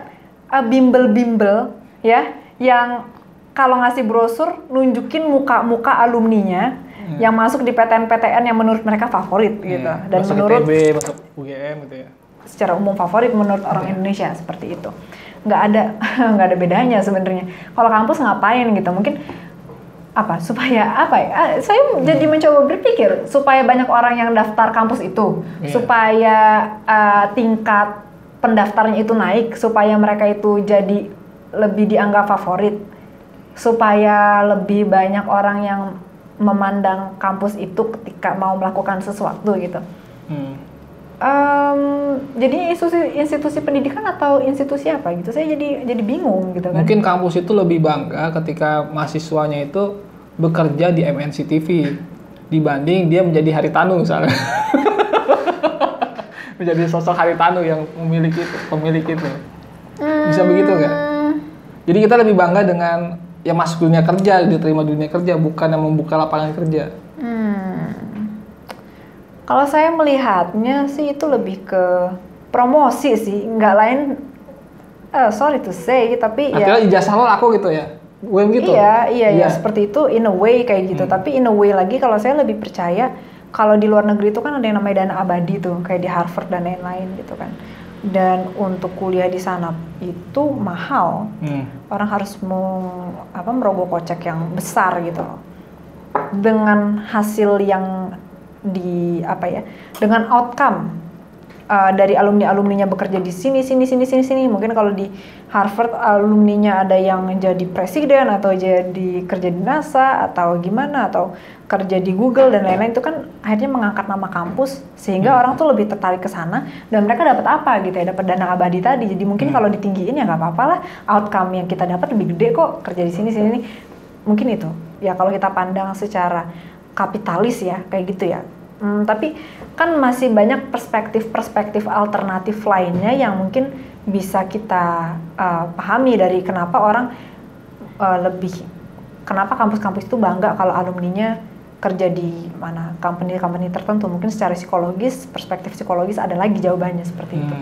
bimbel-bimbel ya yang kalau ngasih brosur nunjukin muka-muka alumninya yang masuk di PTN-PTN yang menurut mereka favorit gitu, Iya. dan Masuk menurut ITB, masuk UGM gitu ya. secara umum favorit menurut orang Indonesia seperti itu. Nggak ada nggak ada bedanya sebenarnya. Kalau kampus ngapain gitu, mungkin apa supaya apa ya? Saya jadi mencoba berpikir supaya banyak orang yang daftar kampus itu, supaya tingkat pendaftarnya itu naik, supaya mereka itu jadi lebih dianggap favorit, supaya lebih banyak orang yang memandang kampus itu ketika mau melakukan sesuatu gitu. Jadi institusi pendidikan atau institusi apa gitu, saya jadi bingung gitu kan. Mungkin kampus itu lebih bangga ketika mahasiswanya itu bekerja di MNC TV dibanding dia menjadi Haritanu misalnya. Menjadi sosok Haritanu yang pemilik itu. Bisa begitu nggak? Jadi kita lebih bangga dengan yang masuk dunia kerja, diterima dunia kerja, bukan yang membuka lapangan kerja. Kalau saya melihatnya sih itu lebih ke promosi sih, nggak lain. Sorry to say, tapi artinya ijazah lo laku gitu ya? Gitu? Iya, seperti itu in a way kayak gitu. Tapi in a way lagi kalau saya lebih percaya kalau di luar negeri itu kan ada yang namanya dana abadi tuh, kayak di Harvard dan lain-lain gitu kan. Dan untuk kuliah di sana itu mahal. Orang harus merogoh kocek yang besar gitu. Dengan hasil yang dengan outcome dari alumninya bekerja di sini. Mungkin kalau di Harvard alumninya ada yang jadi presiden atau jadi kerja di NASA atau gimana, atau kerja di Google dan lain-lain, itu kan akhirnya mengangkat nama kampus sehingga orang tuh lebih tertarik ke sana, dan mereka dapat apa gitu ya, dapat dana abadi tadi. Jadi mungkin kalau ditinggiin ya nggak apa-apa lah, outcome yang kita dapat lebih gede kok kerja di sini. Mungkin itu ya kalau kita pandang secara kapitalis ya kayak gitu ya. Tapi kan masih banyak perspektif alternatif lainnya yang mungkin bisa kita pahami dari kenapa orang kenapa kampus-kampus itu bangga kalau alumninya kerja di mana, company tertentu. Mungkin secara psikologis, perspektif psikologis ada lagi jawabannya seperti itu.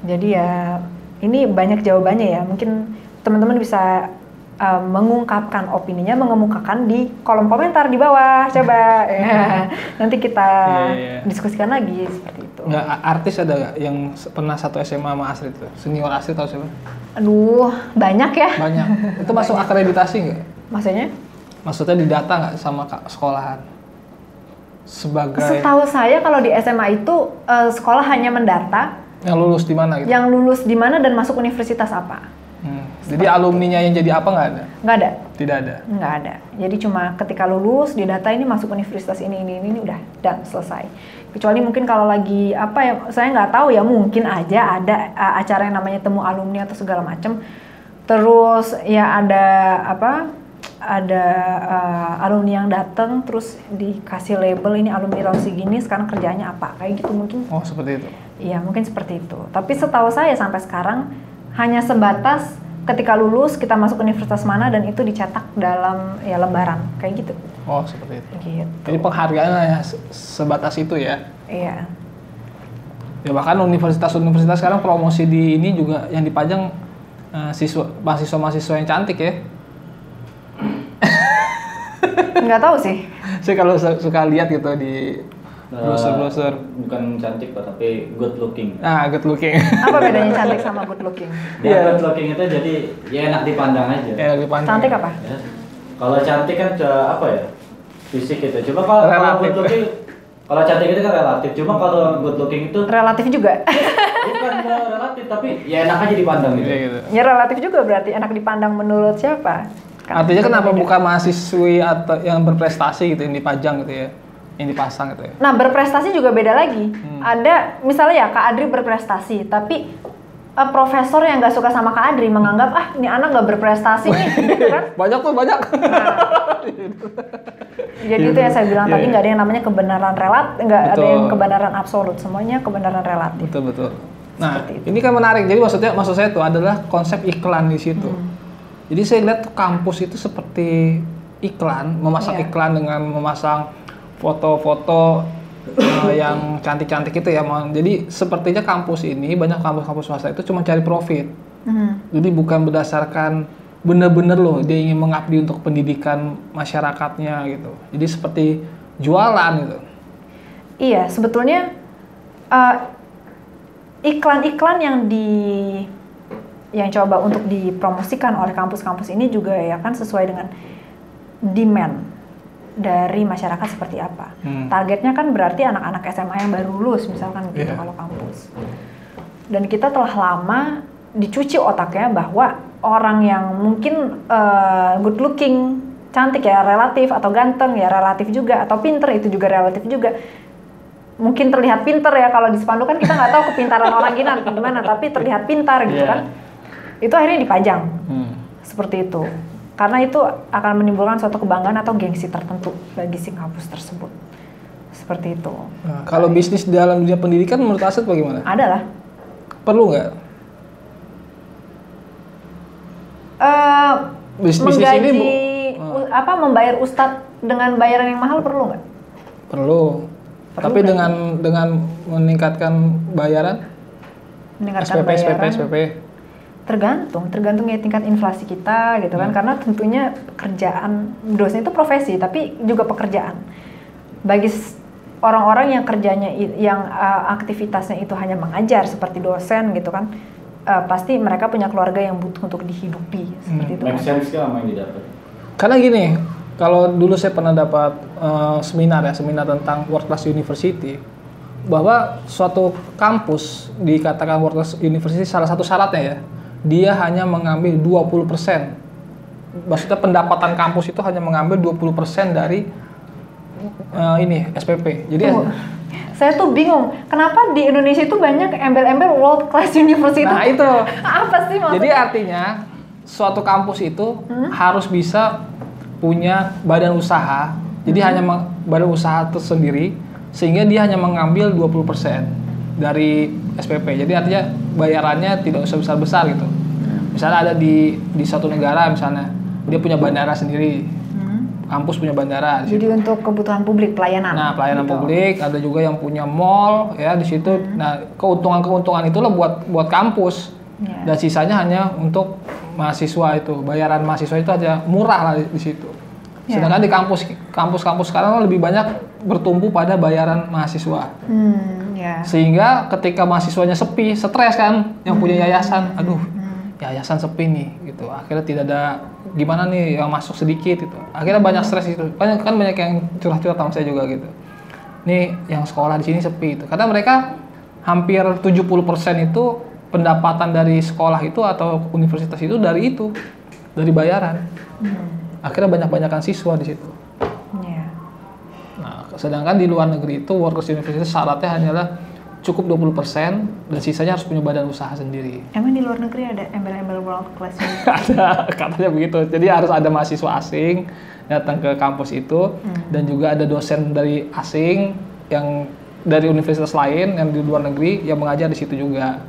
Jadi ya ini banyak jawabannya ya, mungkin teman-teman bisa mengungkapkan opininya, mengemukakan di kolom komentar di bawah, coba ya. Nanti kita diskusikan lagi seperti itu. Nggak, artis ada nggak yang pernah satu SMA sama Astrid tuh? Senior Astrid atau siapa? Aduh, banyak ya. Banyak. Itu masuk akreditasi nggak? Maksudnya? Maksudnya didata nggak sama sekolahan? Setahu saya kalau di SMA itu sekolah hanya mendata yang lulus di mana gitu? Yang lulus di mana dan masuk universitas apa. Jadi alumninya yang jadi apa nggak ada? Nggak ada. Tidak ada? Nggak ada. Jadi cuma ketika lulus di data ini masuk universitas ini udah dan selesai. Kecuali mungkin kalau lagi saya nggak tahu ya, mungkin aja ada acara yang namanya temu alumni atau segala macam. Terus ya ada alumni yang datang terus dikasih label ini alumni tahun segini, sekarang kerjaannya apa, kayak gitu mungkin. Oh seperti itu? Iya mungkin seperti itu. Tapi setahu saya sampai sekarang hanya sebatas ketika lulus kita masuk universitas mana dan itu dicetak dalam lembaran kayak gitu. Oh seperti itu. Gitu. Jadi penghargaannya sebatas itu ya? Iya. Ya bahkan universitas-universitas sekarang promosi di ini juga yang dipajang mahasiswa-mahasiswa yang cantik ya? Nggak tahu sih. Saya kalau suka lihat gitu di browser. Bukan cantik Pak, tapi good looking. Good looking. Apa bedanya cantik sama good looking? Good looking itu jadi ya enak dipandang aja. Enak dipandang. Cantik apa? Ya. Kalau cantik kan apa ya? Fisik gitu. Coba kalau good looking, kalau cantik itu kan relatif. Cuma kalau good looking itu relatif juga. Bukan relatif, tapi ya enak aja dipandang gitu. Ya relatif juga berarti enak dipandang menurut siapa? Artinya kenapa bukan mahasiswi atau yang berprestasi gitu yang dipajang gitu ya, yang dipasang gitu ya? Nah berprestasi juga beda lagi. Ada misalnya ya Kak Adri berprestasi, tapi profesor yang nggak suka sama Kak Adri menganggap ini anak nggak berprestasi nih, gitu kan? Banyak tuh banyak. Jadi itu yang saya bilang tadi, nggak ada yang namanya kebenaran relatif, nggak ada Betul. yang kebenaran absolut, semuanya kebenaran relatif. Betul. Nah, Seperti itu. ini kan menarik. Jadi maksud saya itu adalah konsep iklan di situ. Jadi saya lihat kampus itu seperti iklan, memasang Iya. iklan dengan memasang foto-foto yang cantik-cantik itu ya. Jadi sepertinya kampus ini, banyak kampus-kampus swasta itu cuma cari profit. Jadi bukan berdasarkan benar-benar loh dia ingin mengabdi untuk pendidikan masyarakatnya gitu. Jadi seperti jualan gitu. Iya, sebetulnya iklan-iklan yang coba untuk dipromosikan oleh kampus-kampus ini juga ya kan sesuai dengan demand dari masyarakat seperti apa. Targetnya kan berarti anak-anak SMA yang baru lulus misalkan gitu kalau kampus. Dan kita telah lama dicuci otaknya bahwa orang yang mungkin good looking, cantik ya relatif, atau ganteng ya relatif juga, atau pinter itu juga relatif juga. Mungkin terlihat pinter ya, kalau di spanduk kan kita nggak tahu kepintaran orang gimana, tapi terlihat pintar gitu kan. Itu akhirnya dipajang seperti itu. Karena itu akan menimbulkan suatu kebanggaan atau gengsi tertentu bagi si kampus tersebut. Seperti itu. Nah, kalau bisnis dalam dunia pendidikan menurut Aset bagaimana? Ada lah. Perlu nggak? Bisnis Menggaji ini membayar ustadz dengan bayaran yang mahal perlu nggak? perlu. Tapi dengan meningkatkan bayaran, Meningkatkan SPP, bayaran. SPP. Tergantung ya tingkat inflasi kita gitu kan, karena tentunya pekerjaan dosen itu profesi tapi juga pekerjaan. Bagi orang-orang yang kerjanya aktivitasnya itu hanya mengajar seperti dosen gitu kan, pasti mereka punya keluarga yang butuh untuk dihidupi seperti itu. Make sense kan apa yang didapat? Karena gini, kalau dulu saya pernah dapat seminar tentang world class university, bahwa suatu kampus dikatakan world class university, salah satu syaratnya ya, dia hanya mengambil 20%. Maksudnya pendapatan kampus itu hanya mengambil 20% dari SPP. Jadi saya tuh bingung, kenapa di Indonesia itu banyak embel-embel world class university? Nah itu. Apa sih maksudnya? Jadi artinya suatu kampus itu harus bisa punya badan usaha. Jadi hanya badan usaha tersendiri, sehingga dia hanya mengambil 20% dari SPP. Jadi artinya bayarannya tidak usah besar-besar gitu. Misalnya ada di suatu negara, misalnya dia punya bandara sendiri, kampus punya bandara. Jadi untuk kebutuhan publik, pelayanan. Nah, pelayanan gitu. publik, ada juga yang punya mall ya di situ. Nah, keuntungan itulah buat kampus. Yeah. Dan sisanya hanya untuk mahasiswa itu. Bayaran mahasiswa itu aja murah lah di situ. Sedangkan di kampus-kampus sekarang lebih banyak bertumpu pada bayaran mahasiswa. Sehingga ketika mahasiswanya sepi, stres kan yang punya yayasan. Aduh, yayasan sepi nih gitu. Akhirnya tidak ada gimana nih yang masuk sedikit gitu. Akhirnya banyak stres itu. Banyak yang curhat-curhat sama saya juga gitu. Nih yang sekolah di sini sepi itu. Karena mereka hampir 70% itu pendapatan dari sekolah itu atau universitas itu dari bayaran. Akhirnya banyak-banyakan siswa di situ. Nah, sedangkan di luar negeri itu world class university syaratnya hanyalah cukup 20% dan sisanya harus punya badan usaha sendiri. Emang di luar negeri ada embel-embel world class? Ada, katanya begitu. Jadi harus ada mahasiswa asing datang ke kampus itu dan juga ada dosen dari asing yang dari universitas lain yang di luar negeri yang mengajar di situ juga.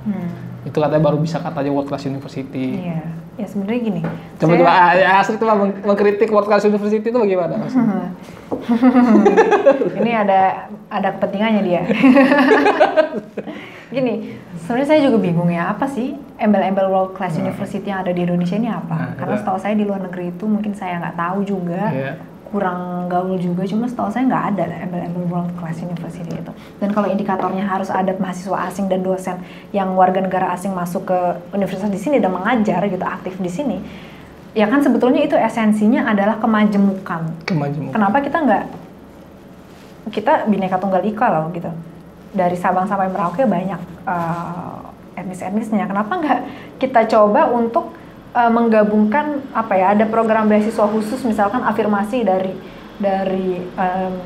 Itu katanya baru bisa katanya world class university. Iya, ya sebenarnya gini. Coba Astrid coba mengkritik world class university itu bagaimana? Ini ada kepentingannya dia. Gini, sebenarnya saya juga bingung ya, apa sih embel-embel world class university yang ada di Indonesia ini apa? Karena setahu saya di luar negeri itu mungkin saya nggak tahu juga. Kurang gaul juga, cuma setahu saya nggak ada embel-embel world class university itu. Dan kalau indikatornya harus ada mahasiswa asing dan dosen yang warga negara asing masuk ke universitas di sini dan mengajar gitu, aktif di sini, ya kan sebetulnya itu esensinya adalah kemajemukan. Kenapa kita Bhinneka Tunggal Ika loh gitu. Dari Sabang sampai Merauke banyak etnis-etnisnya. Kenapa nggak kita coba untuk menggabungkan ada program beasiswa khusus, misalkan afirmasi dari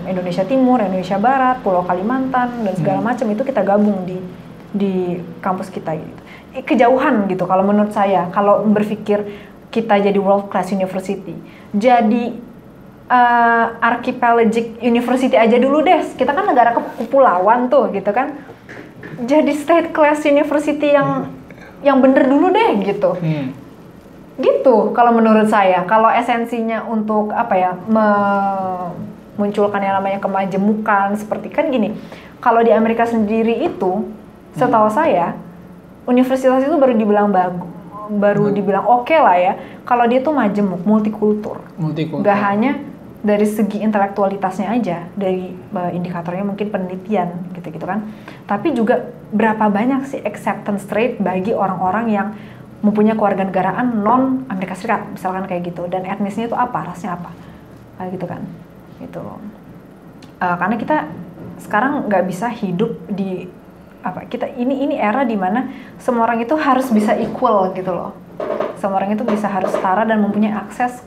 Indonesia Timur, Indonesia Barat, Pulau Kalimantan dan segala macam, itu kita gabung di kampus kita gitu. Kejauhan gitu kalau menurut saya, kalau berpikir kita jadi world class university. Jadi archipelagic university aja dulu deh. Kita kan negara kepulauan tuh gitu kan. Jadi state class university yang bener dulu deh gitu. Gitu kalau menurut saya. Kalau esensinya untuk apa ya, munculkan yang namanya kemajemukan seperti kan gini. Kalau di Amerika sendiri itu setahu saya universitas itu baru dibilang oke lah ya kalau dia tuh majemuk, multikultur. Gak hanya dari segi intelektualitasnya aja, dari indikatornya mungkin penelitian gitu-gitu kan, tapi juga berapa banyak sih acceptance rate bagi orang-orang yang mempunyai kewarganegaraan non Amerika Serikat misalkan kayak gitu, dan etnisnya itu apa, rasnya apa, kayak gitu kan, gitu loh. Karena kita sekarang nggak bisa hidup di ini era dimana semua orang itu harus bisa equal gitu loh. Semua orang itu bisa harus setara dan mempunyai akses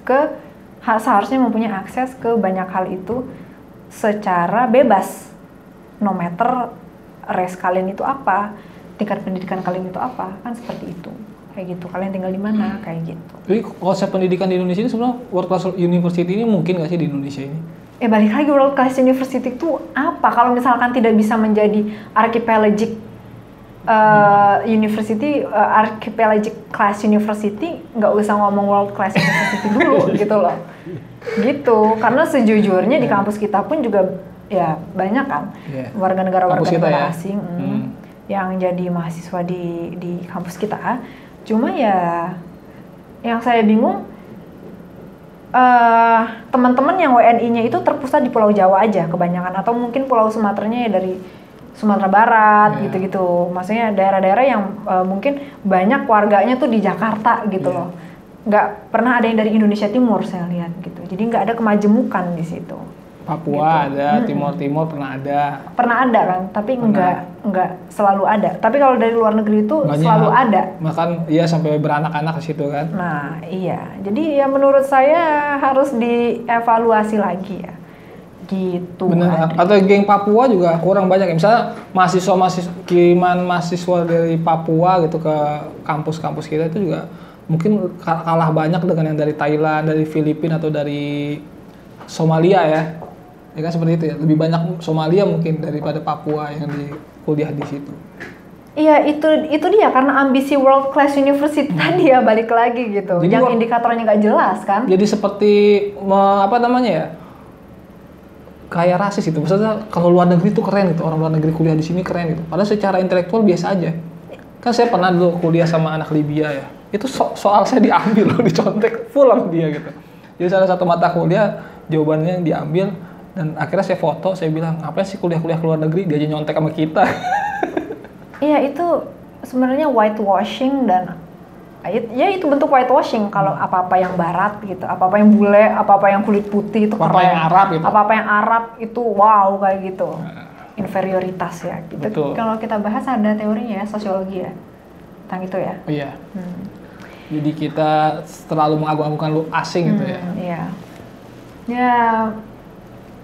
seharusnya mempunyai akses ke banyak hal itu secara bebas. No matter race kalian itu apa, tingkat pendidikan kalian itu apa, kan seperti itu. Kayak gitu, kalian tinggal di mana, kayak gitu. Jadi konsep pendidikan di Indonesia ini sebenarnya world class university ini mungkin nggak sih di Indonesia ini? Balik lagi, world class university itu apa? Kalau misalkan tidak bisa menjadi archipelagic university, archipelagic class university, nggak usah ngomong world class university dulu gitu loh. Gitu, karena sejujurnya di kampus kita pun juga ya banyak kan warga negara asing yang jadi mahasiswa di kampus kita. Cuma ya yang saya bingung, teman-teman yang WNI-nya itu terpusat di Pulau Jawa aja kebanyakan, atau mungkin Pulau Sumateranya ya dari Sumatera Barat gitu-gitu. Maksudnya daerah-daerah yang mungkin banyak warganya tuh di Jakarta gitu loh. Nggak pernah ada yang dari Indonesia Timur saya lihat gitu. Jadi nggak ada kemajemukan di situ. Papua gitu. ada, Timur pernah ada. Pernah ada kan, tapi nggak selalu ada. Tapi kalau dari luar negeri itu banyak, selalu ada. Bahkan iya sampai beranak-anak di situ kan. Nah iya, jadi ya menurut saya harus dievaluasi lagi ya. Gitu. Bener. Atau geng Papua juga kurang banyak. Misalnya mahasiswa dari Papua gitu ke kampus-kampus kita itu juga mungkin kalah banyak dengan yang dari Thailand, dari Filipina atau dari Somalia ya. Ya kan seperti itu ya. Lebih banyak Somalia mungkin daripada Papua yang kuliah di situ. Iya, itu dia karena ambisi world class university tadi ya, balik lagi gitu. Jadi, yang indikatornya nggak jelas kan. Jadi seperti apa namanya ya? Kayak rasis itu. Maksudnya kalau luar negeri itu keren gitu. Orang luar negeri kuliah di sini keren gitu. Padahal secara intelektual biasa aja. Kan saya pernah dulu kuliah sama anak Libya ya. Itu soal saya diambil loh, dicontek full sama dia gitu. Jadi salah satu mata kuliah jawabannya diambil, dan akhirnya saya foto, saya bilang, ngapain sih kuliah-kuliah ke luar negeri, dia aja nyontek sama kita. Iya, itu sebenarnya whitewashing, dan ya itu bentuk whitewashing kalau apa-apa yang barat gitu, apa-apa yang bule, apa-apa yang kulit putih itu keren. Apa-apa yang Arab gitu. Apa-apa yang Arab itu wow kayak gitu. Inferioritas ya gitu. Betul. Kalau kita bahas ada teorinya ya, sosiologi ya. Tentang itu ya. Iya. Jadi kita terlalu mengagung-agungkan lu asing gitu ya. Iya. Ya,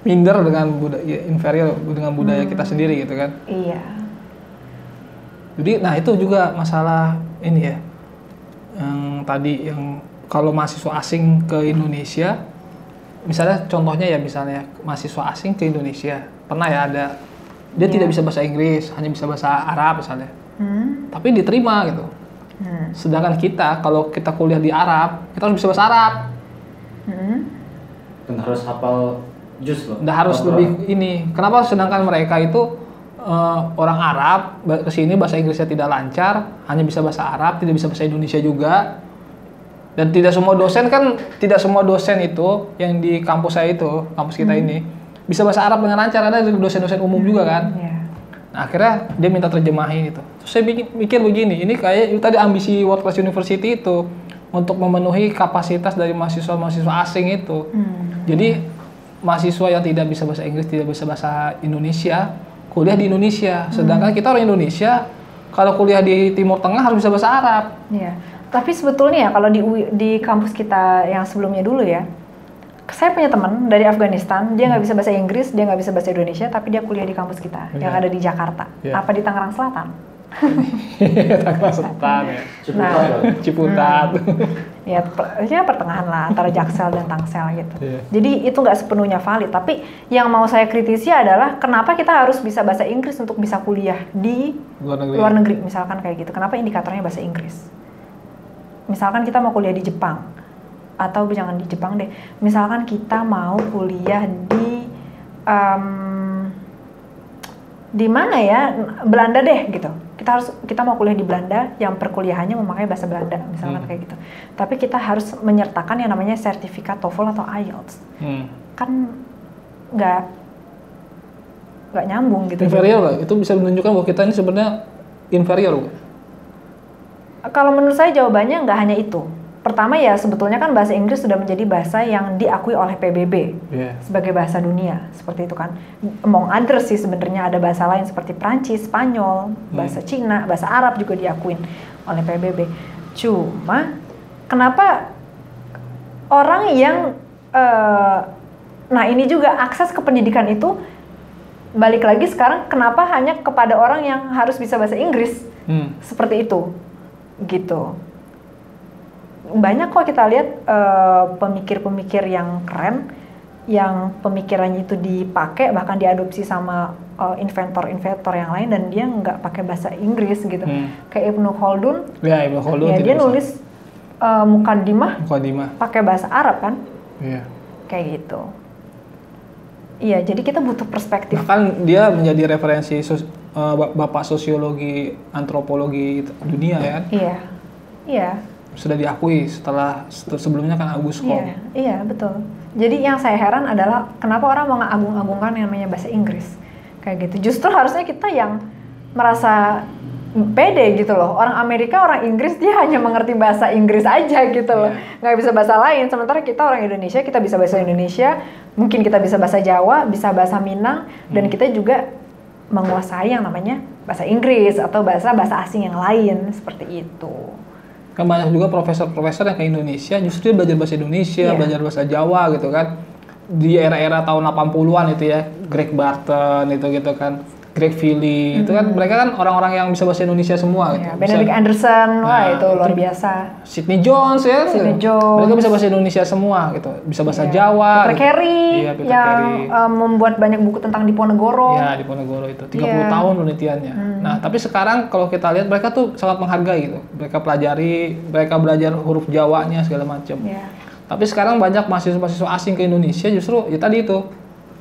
minder dengan budaya, inferior dengan budaya kita sendiri gitu kan. Iya. Jadi nah itu juga masalah ini ya. Yang tadi yang kalau mahasiswa asing ke Indonesia, misalnya contohnya ya, misalnya mahasiswa asing ke Indonesia, pernah ya ada dia tidak bisa bahasa Inggris, hanya bisa bahasa Arab misalnya. Tapi diterima gitu. Sedangkan kita kalau kita kuliah di Arab, kita harus bisa bahasa Arab. Dan harus hafal juz loh. Udah harus lebih ini. Kenapa? Sedangkan mereka itu orang Arab kesini bahasa Inggrisnya tidak lancar, hanya bisa bahasa Arab, tidak bisa bahasa Indonesia juga. Dan tidak semua dosen itu yang di kampus saya itu, kampus kita ini bisa bahasa Arab dengan lancar, karena dosen-dosen umum juga kan. Nah, akhirnya dia minta terjemahin itu. Terus saya mikir begini, ini kayak itu tadi ambisi world class university itu untuk memenuhi kapasitas dari mahasiswa-mahasiswa asing itu. Jadi mahasiswa yang tidak bisa bahasa Inggris, tidak bisa bahasa Indonesia, kuliah di Indonesia. Sedangkan kita orang Indonesia, kalau kuliah di Timur Tengah harus bisa bahasa Arab. Iya. Tapi sebetulnya ya kalau di kampus kita yang sebelumnya dulu ya, saya punya teman dari Afghanistan, dia nggak bisa bahasa Inggris, dia nggak bisa bahasa Indonesia, tapi dia kuliah di kampus kita yang ada di Jakarta. Apa di Tangerang Selatan? Tangerang Selatan ya. Ciputat. Ciputat. Ya pertengahan lah antara Jaksel dan Tangsel gitu. Iya. Jadi itu nggak sepenuhnya valid. Tapi yang mau saya kritisi adalah kenapa kita harus bisa bahasa Inggris untuk bisa kuliah di luar negeri misalkan kayak gitu. Kenapa indikatornya bahasa Inggris? Misalkan kita mau kuliah di Jepang, atau jangan di Jepang deh. Misalkan kita mau kuliah di mana ya, Belanda deh gitu. Kita mau kuliah di Belanda yang perkuliahannya memakai bahasa Belanda misalkan kayak gitu. Tapi kita harus menyertakan yang namanya sertifikat TOEFL atau IELTS. Kan nggak nyambung gitu. Inferior lah, itu bisa menunjukkan bahwa kita ini sebenarnya inferior. Kalau menurut saya jawabannya nggak hanya itu. Pertama ya sebetulnya kan bahasa Inggris sudah menjadi bahasa yang diakui oleh PBB sebagai bahasa dunia, seperti itu kan. Among others sih sebenarnya ada bahasa lain seperti Prancis, Spanyol, bahasa Cina, bahasa Arab juga diakuin oleh PBB. Cuma kenapa orang yang nah ini juga akses ke pendidikan itu balik lagi sekarang kenapa hanya kepada orang yang harus bisa bahasa Inggris seperti itu gitu. Banyak kok kita lihat pemikir-pemikir yang keren, yang pemikirannya itu dipakai bahkan diadopsi sama inventor-inventor yang lain dan dia nggak pakai bahasa Inggris gitu. Kayak Ibnu Khaldun. Ya, Ibnu Khaldun. Ya, dia nulis Muqaddimah pakai bahasa Arab kan? Iya. Kayak gitu. Iya, jadi kita butuh perspektif. Bahkan dia menjadi referensi bapak sosiologi, antropologi dunia ya kan? Iya. Iya. Sudah diakui sebelumnya kan August Comte. Iya, betul. Jadi yang saya heran adalah kenapa orang mau mengagung-agungkan yang namanya bahasa Inggris kayak gitu. Justru harusnya kita yang merasa pede gitu loh. Orang Amerika, orang Inggris dia hanya mengerti bahasa Inggris aja gitu loh. Nggak bisa bahasa lain. Sementara kita orang Indonesia, kita bisa bahasa Indonesia, mungkin kita bisa bahasa Jawa, bisa bahasa Minang, dan kita juga menguasai yang namanya bahasa Inggris atau bahasa asing yang lain seperti itu. Kan banyak juga profesor-profesor yang ke Indonesia justru dia belajar bahasa Indonesia, belajar bahasa Jawa gitu kan. Di era-era tahun 80-an itu ya, Greg Barton itu gitu kan, Greg Philly, itu kan mereka kan orang-orang yang bisa bahasa Indonesia semua gitu. Benedict Anderson, wah itu luar biasa. Sidney Jones ya, mereka bisa bahasa Indonesia semua gitu, bisa bahasa Jawa. Peter Carey yang membuat banyak buku tentang Diponegoro. Ya, Diponegoro itu 30 tahun penelitiannya. Nah, tapi sekarang kalau kita lihat mereka tuh sangat menghargai gitu. Mereka belajar huruf Jawanya segala macam. Tapi sekarang banyak mahasiswa asing ke Indonesia justru ya tadi itu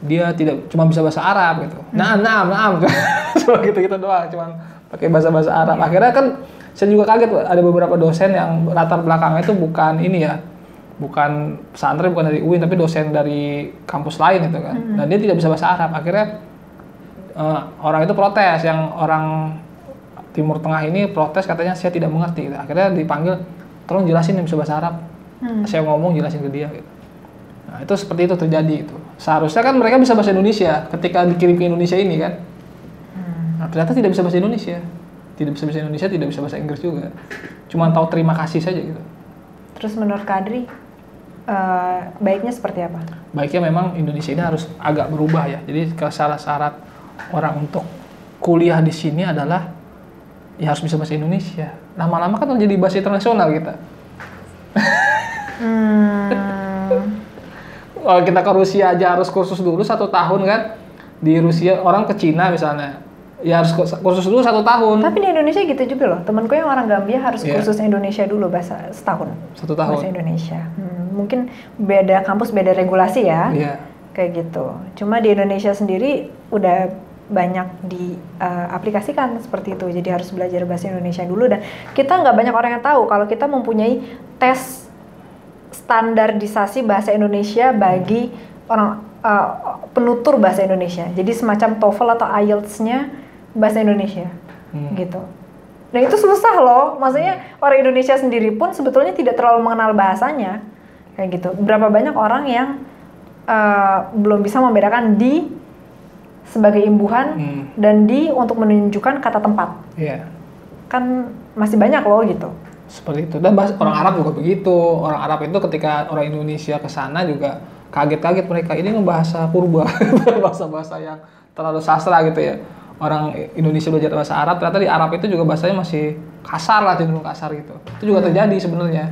dia tidak cuma bisa bahasa Arab gitu. Naam. Cuma gitu-gitu doang, cuma pakai bahasa Arab. Akhirnya kan saya juga kaget ada beberapa dosen yang latar belakangnya itu bukan ini ya. Bukan pesantren, bukan dari UIN tapi dosen dari kampus lain gitu kan. Dan dia tidak bisa bahasa Arab. Akhirnya orang itu protes, yang orang Timur Tengah ini protes katanya saya tidak mengerti gitu. Akhirnya dipanggil, tolong jelasin yang bisa bahasa Arab. Saya ngomong jelasin ke dia gitu. Nah, itu seperti itu terjadi itu. Seharusnya kan mereka bisa bahasa Indonesia ketika dikirim ke Indonesia ini kan. Nah, ternyata tidak bisa bahasa Indonesia. Tidak bisa bahasa Indonesia, tidak bisa bahasa Inggris juga. Cuma tahu terima kasih saja gitu. Terus menurut Kadri, baiknya seperti apa? Baiknya memang Indonesia ini harus agak berubah ya. Jadi syarat orang untuk kuliah di sini adalah ya harus bisa bahasa Indonesia. Lama-lama kan menjadi bahasa internasional kita. Kalau kita ke Rusia aja harus kursus dulu 1 tahun kan. Di Rusia orang ke Cina misalnya ya harus kursus dulu 1 tahun. Tapi di Indonesia gitu juga loh. Temanku yang orang Gambia harus kursus Indonesia dulu bahasa setahun. 1 tahun. Bahasa Indonesia. Mungkin beda kampus, beda regulasi ya. Kayak gitu. Cuma di Indonesia sendiri udah banyak diaplikasikan seperti itu. Jadi harus belajar bahasa Indonesia dulu dan kita nggak banyak orang yang tahu kalau kita mempunyai tes standarisasi bahasa Indonesia bagi orang penutur bahasa Indonesia. Jadi semacam TOEFL atau IELTS-nya bahasa Indonesia, gitu. Nah itu susah loh. Maksudnya orang Indonesia sendiri pun sebetulnya tidak terlalu mengenal bahasanya, kayak gitu. Berapa banyak orang yang belum bisa membedakan di sebagai imbuhan dan di untuk menunjukkan kata tempat. Kan masih banyak loh gitu. Seperti itu. Dan orang Arab juga begitu. Orang Arab itu ketika orang Indonesia ke sana juga kaget-kaget mereka ini bahasa purba, bahasa-bahasa yang terlalu sastra gitu ya. Orang Indonesia belajar bahasa Arab, ternyata di Arab itu juga bahasanya masih kasar lah, cenderung kasar gitu. Itu juga terjadi sebenarnya.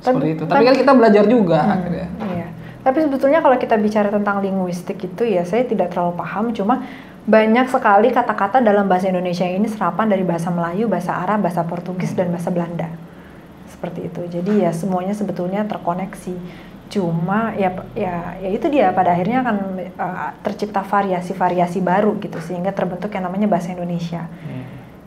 seperti itu. Tapi kan kita belajar juga akhirnya. Iya. Tapi sebetulnya kalau kita bicara tentang linguistik itu ya saya tidak terlalu paham, cuma banyak sekali kata-kata dalam bahasa Indonesia ini serapan dari bahasa Melayu, bahasa Arab, bahasa Portugis, dan bahasa Belanda. Seperti itu. Jadi ya semuanya sebetulnya terkoneksi. Cuma ya itu dia pada akhirnya akan tercipta variasi-variasi baru gitu sehingga terbentuk yang namanya bahasa Indonesia.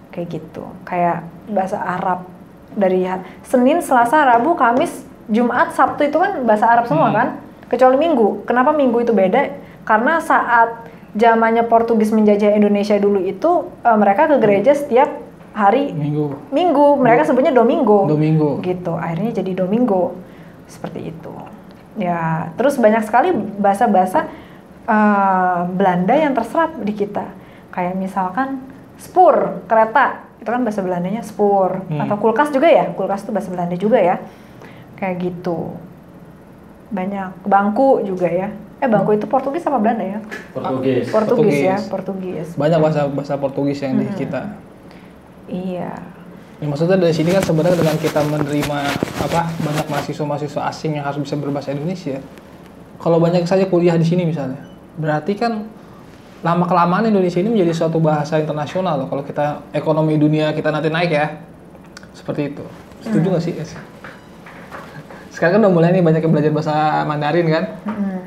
Kayak gitu. Kayak bahasa Arab dari Senin, Selasa, Rabu, Kamis, Jumat, Sabtu itu kan bahasa Arab semua kan? Kecuali Minggu. Kenapa Minggu itu beda? Karena saat zamannya Portugis menjajah Indonesia dulu itu mereka ke gereja setiap hari Minggu. Mereka sebutnya Domingo. Gitu. Akhirnya jadi Domingo. Seperti itu. Ya, terus banyak sekali bahasa-bahasa Belanda yang terserap di kita. Kayak misalkan spoor, kereta. Itu kan bahasa Belandanya spoor. Atau kulkas juga ya? Kulkas itu bahasa Belanda juga ya. Kayak gitu. Banyak. Bangku juga ya. Bangku itu Portugis apa Belanda ya? Portugis ya, Portugis. Banyak bahasa Portugis yang di kita. Iya. Ya, maksudnya dari sini kan sebenarnya dengan kita menerima banyak mahasiswa asing yang harus bisa berbahasa Indonesia. Kalau banyak saja kuliah di sini misalnya, berarti kan lama kelamaan Indonesia ini menjadi suatu bahasa internasional loh. Kalau kita ekonomi dunia kita nanti naik ya, seperti itu. Setuju nggak sih? Sekarang kan udah mulai nih banyak yang belajar bahasa Mandarin kan,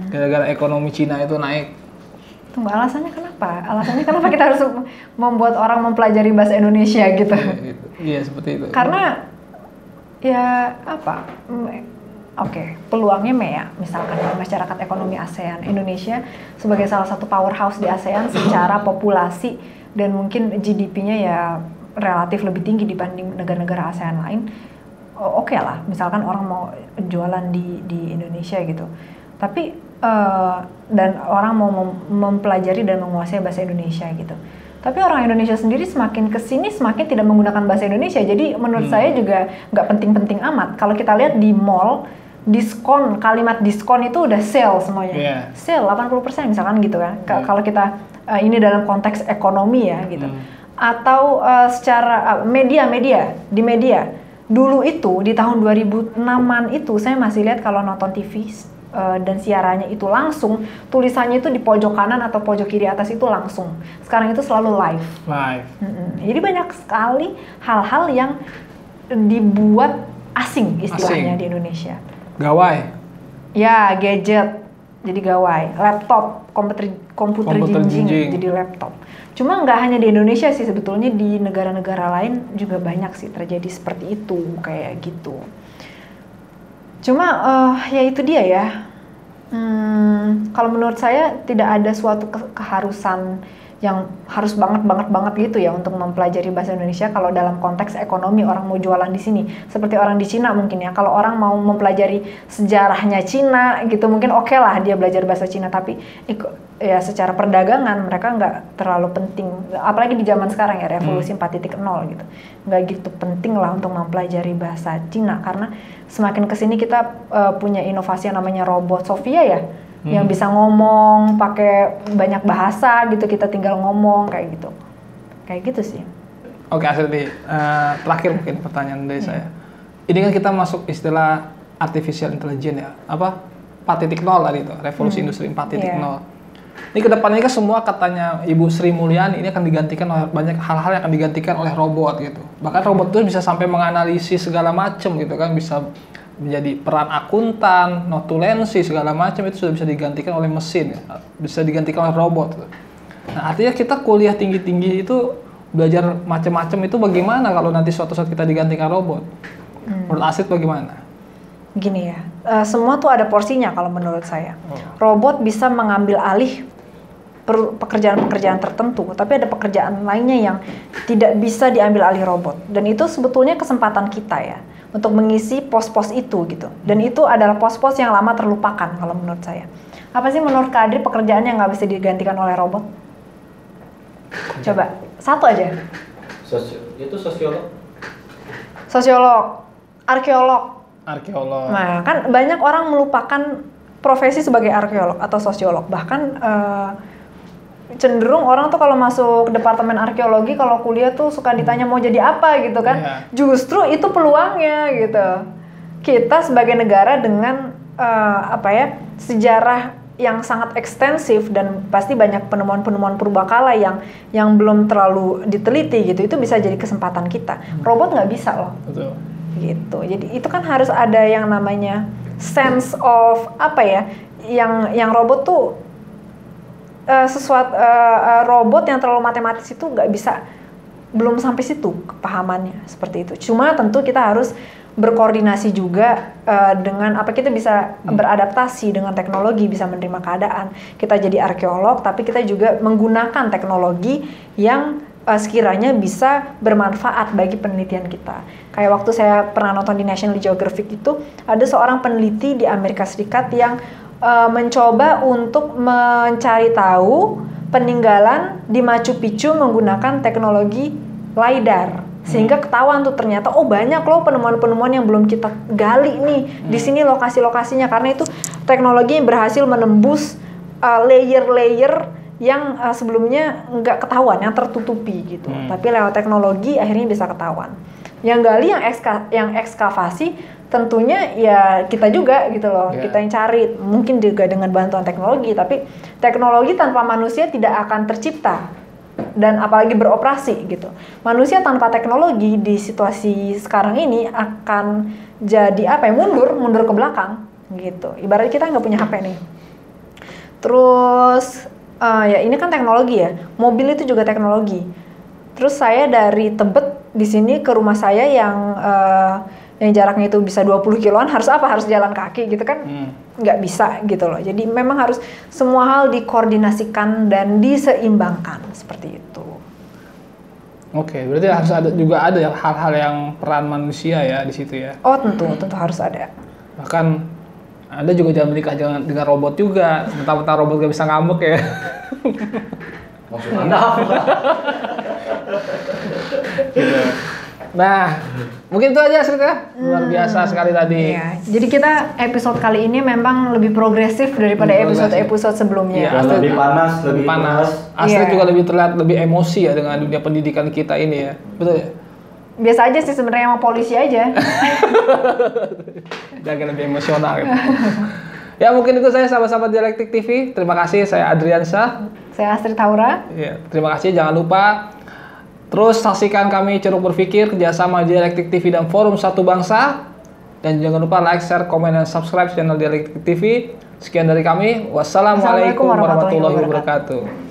gara-gara ekonomi Cina itu naik. Tunggu, alasannya kenapa? Alasannya kenapa kita harus membuat orang mempelajari bahasa Indonesia gitu? Iya, seperti itu. Karena ya apa? Oke, peluangnya ya, misalkan masyarakat ekonomi ASEAN, Indonesia sebagai salah satu powerhouse di ASEAN secara populasi dan mungkin GDP-nya ya relatif lebih tinggi dibanding negara-negara ASEAN lain. Oke lah, misalkan orang mau jualan di Indonesia gitu. Tapi dan orang mau mempelajari dan menguasai bahasa Indonesia gitu. Tapi orang Indonesia sendiri semakin kesini semakin tidak menggunakan bahasa Indonesia. Jadi menurut saya juga nggak penting-penting amat. Kalau kita lihat di mall, diskon, kalimat diskon itu udah sale semuanya. Sale 80% misalkan gitu kan. Kalau kita ini dalam konteks ekonomi ya gitu. Atau secara media. Dulu itu di tahun 2006-an itu saya masih lihat kalau nonton TV dan siarannya itu langsung, tulisannya itu di pojok kanan atau pojok kiri atas itu langsung. Sekarang itu selalu live. Jadi banyak sekali hal-hal yang dibuat asing istilahnya di Indonesia. Gawai. Ya, gadget jadi gawai, laptop, komputer jinjing jadi laptop. Cuma nggak hanya di Indonesia sih, sebetulnya di negara-negara lain juga banyak sih terjadi seperti itu, kayak gitu. Cuma ya itu dia ya. Kalau menurut saya tidak ada suatu keharusan yang harus banget gitu ya untuk mempelajari bahasa Indonesia kalau dalam konteks ekonomi orang mau jualan di sini. Seperti orang di Cina mungkin ya, kalau orang mau mempelajari sejarahnya Cina gitu mungkin oke lah dia belajar bahasa Cina, tapi ya secara perdagangan mereka nggak terlalu penting, apalagi di zaman sekarang ya revolusi 4.0 gitu, nggak gitu penting lah untuk mempelajari bahasa Cina karena semakin kesini kita punya inovasi yang namanya robot Sophia ya, yang bisa ngomong pakai banyak bahasa gitu, kita tinggal ngomong kayak gitu sih. Oke, Asri, terakhir mungkin pertanyaan dari saya. Ini kan kita masuk istilah artificial intelligence ya, 4.0 tadi itu, revolusi industri 4.0. Ini kedepannya kan semua katanya Ibu Sri Mulyani ini akan digantikan oleh banyak hal-hal yang akan digantikan oleh robot gitu. Bahkan robot itu bisa sampai menganalisis segala macam gitu kan, bisa menjadi peran akuntan, notulensi segala macam itu sudah bisa digantikan oleh mesin, ya. Bisa digantikan oleh robot. Nah, artinya kita kuliah tinggi-tinggi itu belajar macam-macam itu bagaimana kalau nanti suatu saat kita digantikan robot? Menurut Asit bagaimana? Gini ya, semua tuh ada porsinya kalau menurut saya. Robot bisa mengambil alih pekerjaan-pekerjaan tertentu, tapi ada pekerjaan lainnya yang tidak bisa diambil alih robot. Dan itu sebetulnya kesempatan kita ya untuk mengisi pos-pos itu gitu. Dan itu adalah pos-pos yang lama terlupakan kalau menurut saya. Apa sih menurut Kak Adri pekerjaan yang nggak bisa digantikan oleh robot? Coba, satu aja. Itu sosiolog. Sosiolog, arkeolog. Arkeolog. Nah, kan banyak orang melupakan profesi sebagai arkeolog atau sosiolog. Bahkan cenderung orang tuh kalau masuk departemen arkeologi kalau kuliah tuh suka ditanya mau jadi apa gitu kan. Justru itu peluangnya gitu. kita sebagai negara dengan sejarah yang sangat ekstensif dan pasti banyak penemuan-penemuan purbakala yang belum terlalu diteliti gitu, itu bisa jadi kesempatan kita. Robot nggak bisa loh. Betul. Gitu. Jadi itu kan harus ada yang namanya sense of yang robot tuh robot yang terlalu matematis itu nggak bisa, belum sampai situ kepahamannya seperti itu. Cuma tentu kita harus berkoordinasi juga dengan kita bisa beradaptasi dengan teknologi, bisa menerima keadaan. Kita jadi arkeolog, tapi kita juga menggunakan teknologi yang sekiranya bisa bermanfaat bagi penelitian kita. Kayak waktu saya pernah nonton di National Geographic itu, ada seorang peneliti di Amerika Serikat yang mencoba untuk mencari tahu peninggalan di Machu Picchu menggunakan teknologi LiDAR. Sehingga ketahuan tuh ternyata banyak loh penemuan-penemuan yang belum kita gali nih. Di sini lokasi-lokasinya, karena itu teknologi yang berhasil menembus layer-layer yang sebelumnya nggak ketahuan, yang tertutupi gitu. Tapi lewat teknologi akhirnya bisa ketahuan. Yang gali, yang ekskavasi tentunya ya kita juga gitu loh. Kita yang cari, mungkin juga dengan bantuan teknologi, tapi teknologi tanpa manusia tidak akan tercipta. Dan apalagi beroperasi gitu. Manusia tanpa teknologi di situasi sekarang ini akan jadi mundur ke belakang gitu. Ibarat kita nggak punya HP nih. Terus ya ini kan teknologi ya. Mobil itu juga teknologi. Terus saya dari Tebet di sini ke rumah saya yang jaraknya itu bisa 20 kiloan, harus Harus jalan kaki gitu kan? Nggak bisa gitu loh. Jadi memang harus semua hal dikoordinasikan dan diseimbangkan seperti itu. Oke, berarti harus ada hal-hal yang peran manusia ya di situ ya? Oh tentu harus ada. Bahkan Anda juga jangan menikah dengan robot juga. Mentang-mentang robot gak bisa ngambek ya. Maksud Anda apa? Gitu. Nah, mungkin itu aja cerita. Luar biasa sekali tadi. Iya. Jadi kita episode kali ini memang lebih progresif daripada episode-episode sebelumnya. Ya, lebih panas. Astrid juga lebih terlihat lebih emosi ya dengan dunia pendidikan kita ini ya. Betul ya? Biasa aja sih sebenarnya, emang polisi aja. Jangan lebih emosional gitu. Ya mungkin itu saya sahabat-sahabat Dialektik TV. Terima kasih, saya Adriansyah. Saya Astrid Taura. Ya, terima kasih, jangan lupa terus saksikan kami Ceruk Berpikir kerjasama Dialektik TV dan Forum Satu Bangsa. Dan jangan lupa like, share, komen, dan subscribe channel Dialektik TV. Sekian dari kami. Wassalamualaikum warahmatullahi wabarakatuh.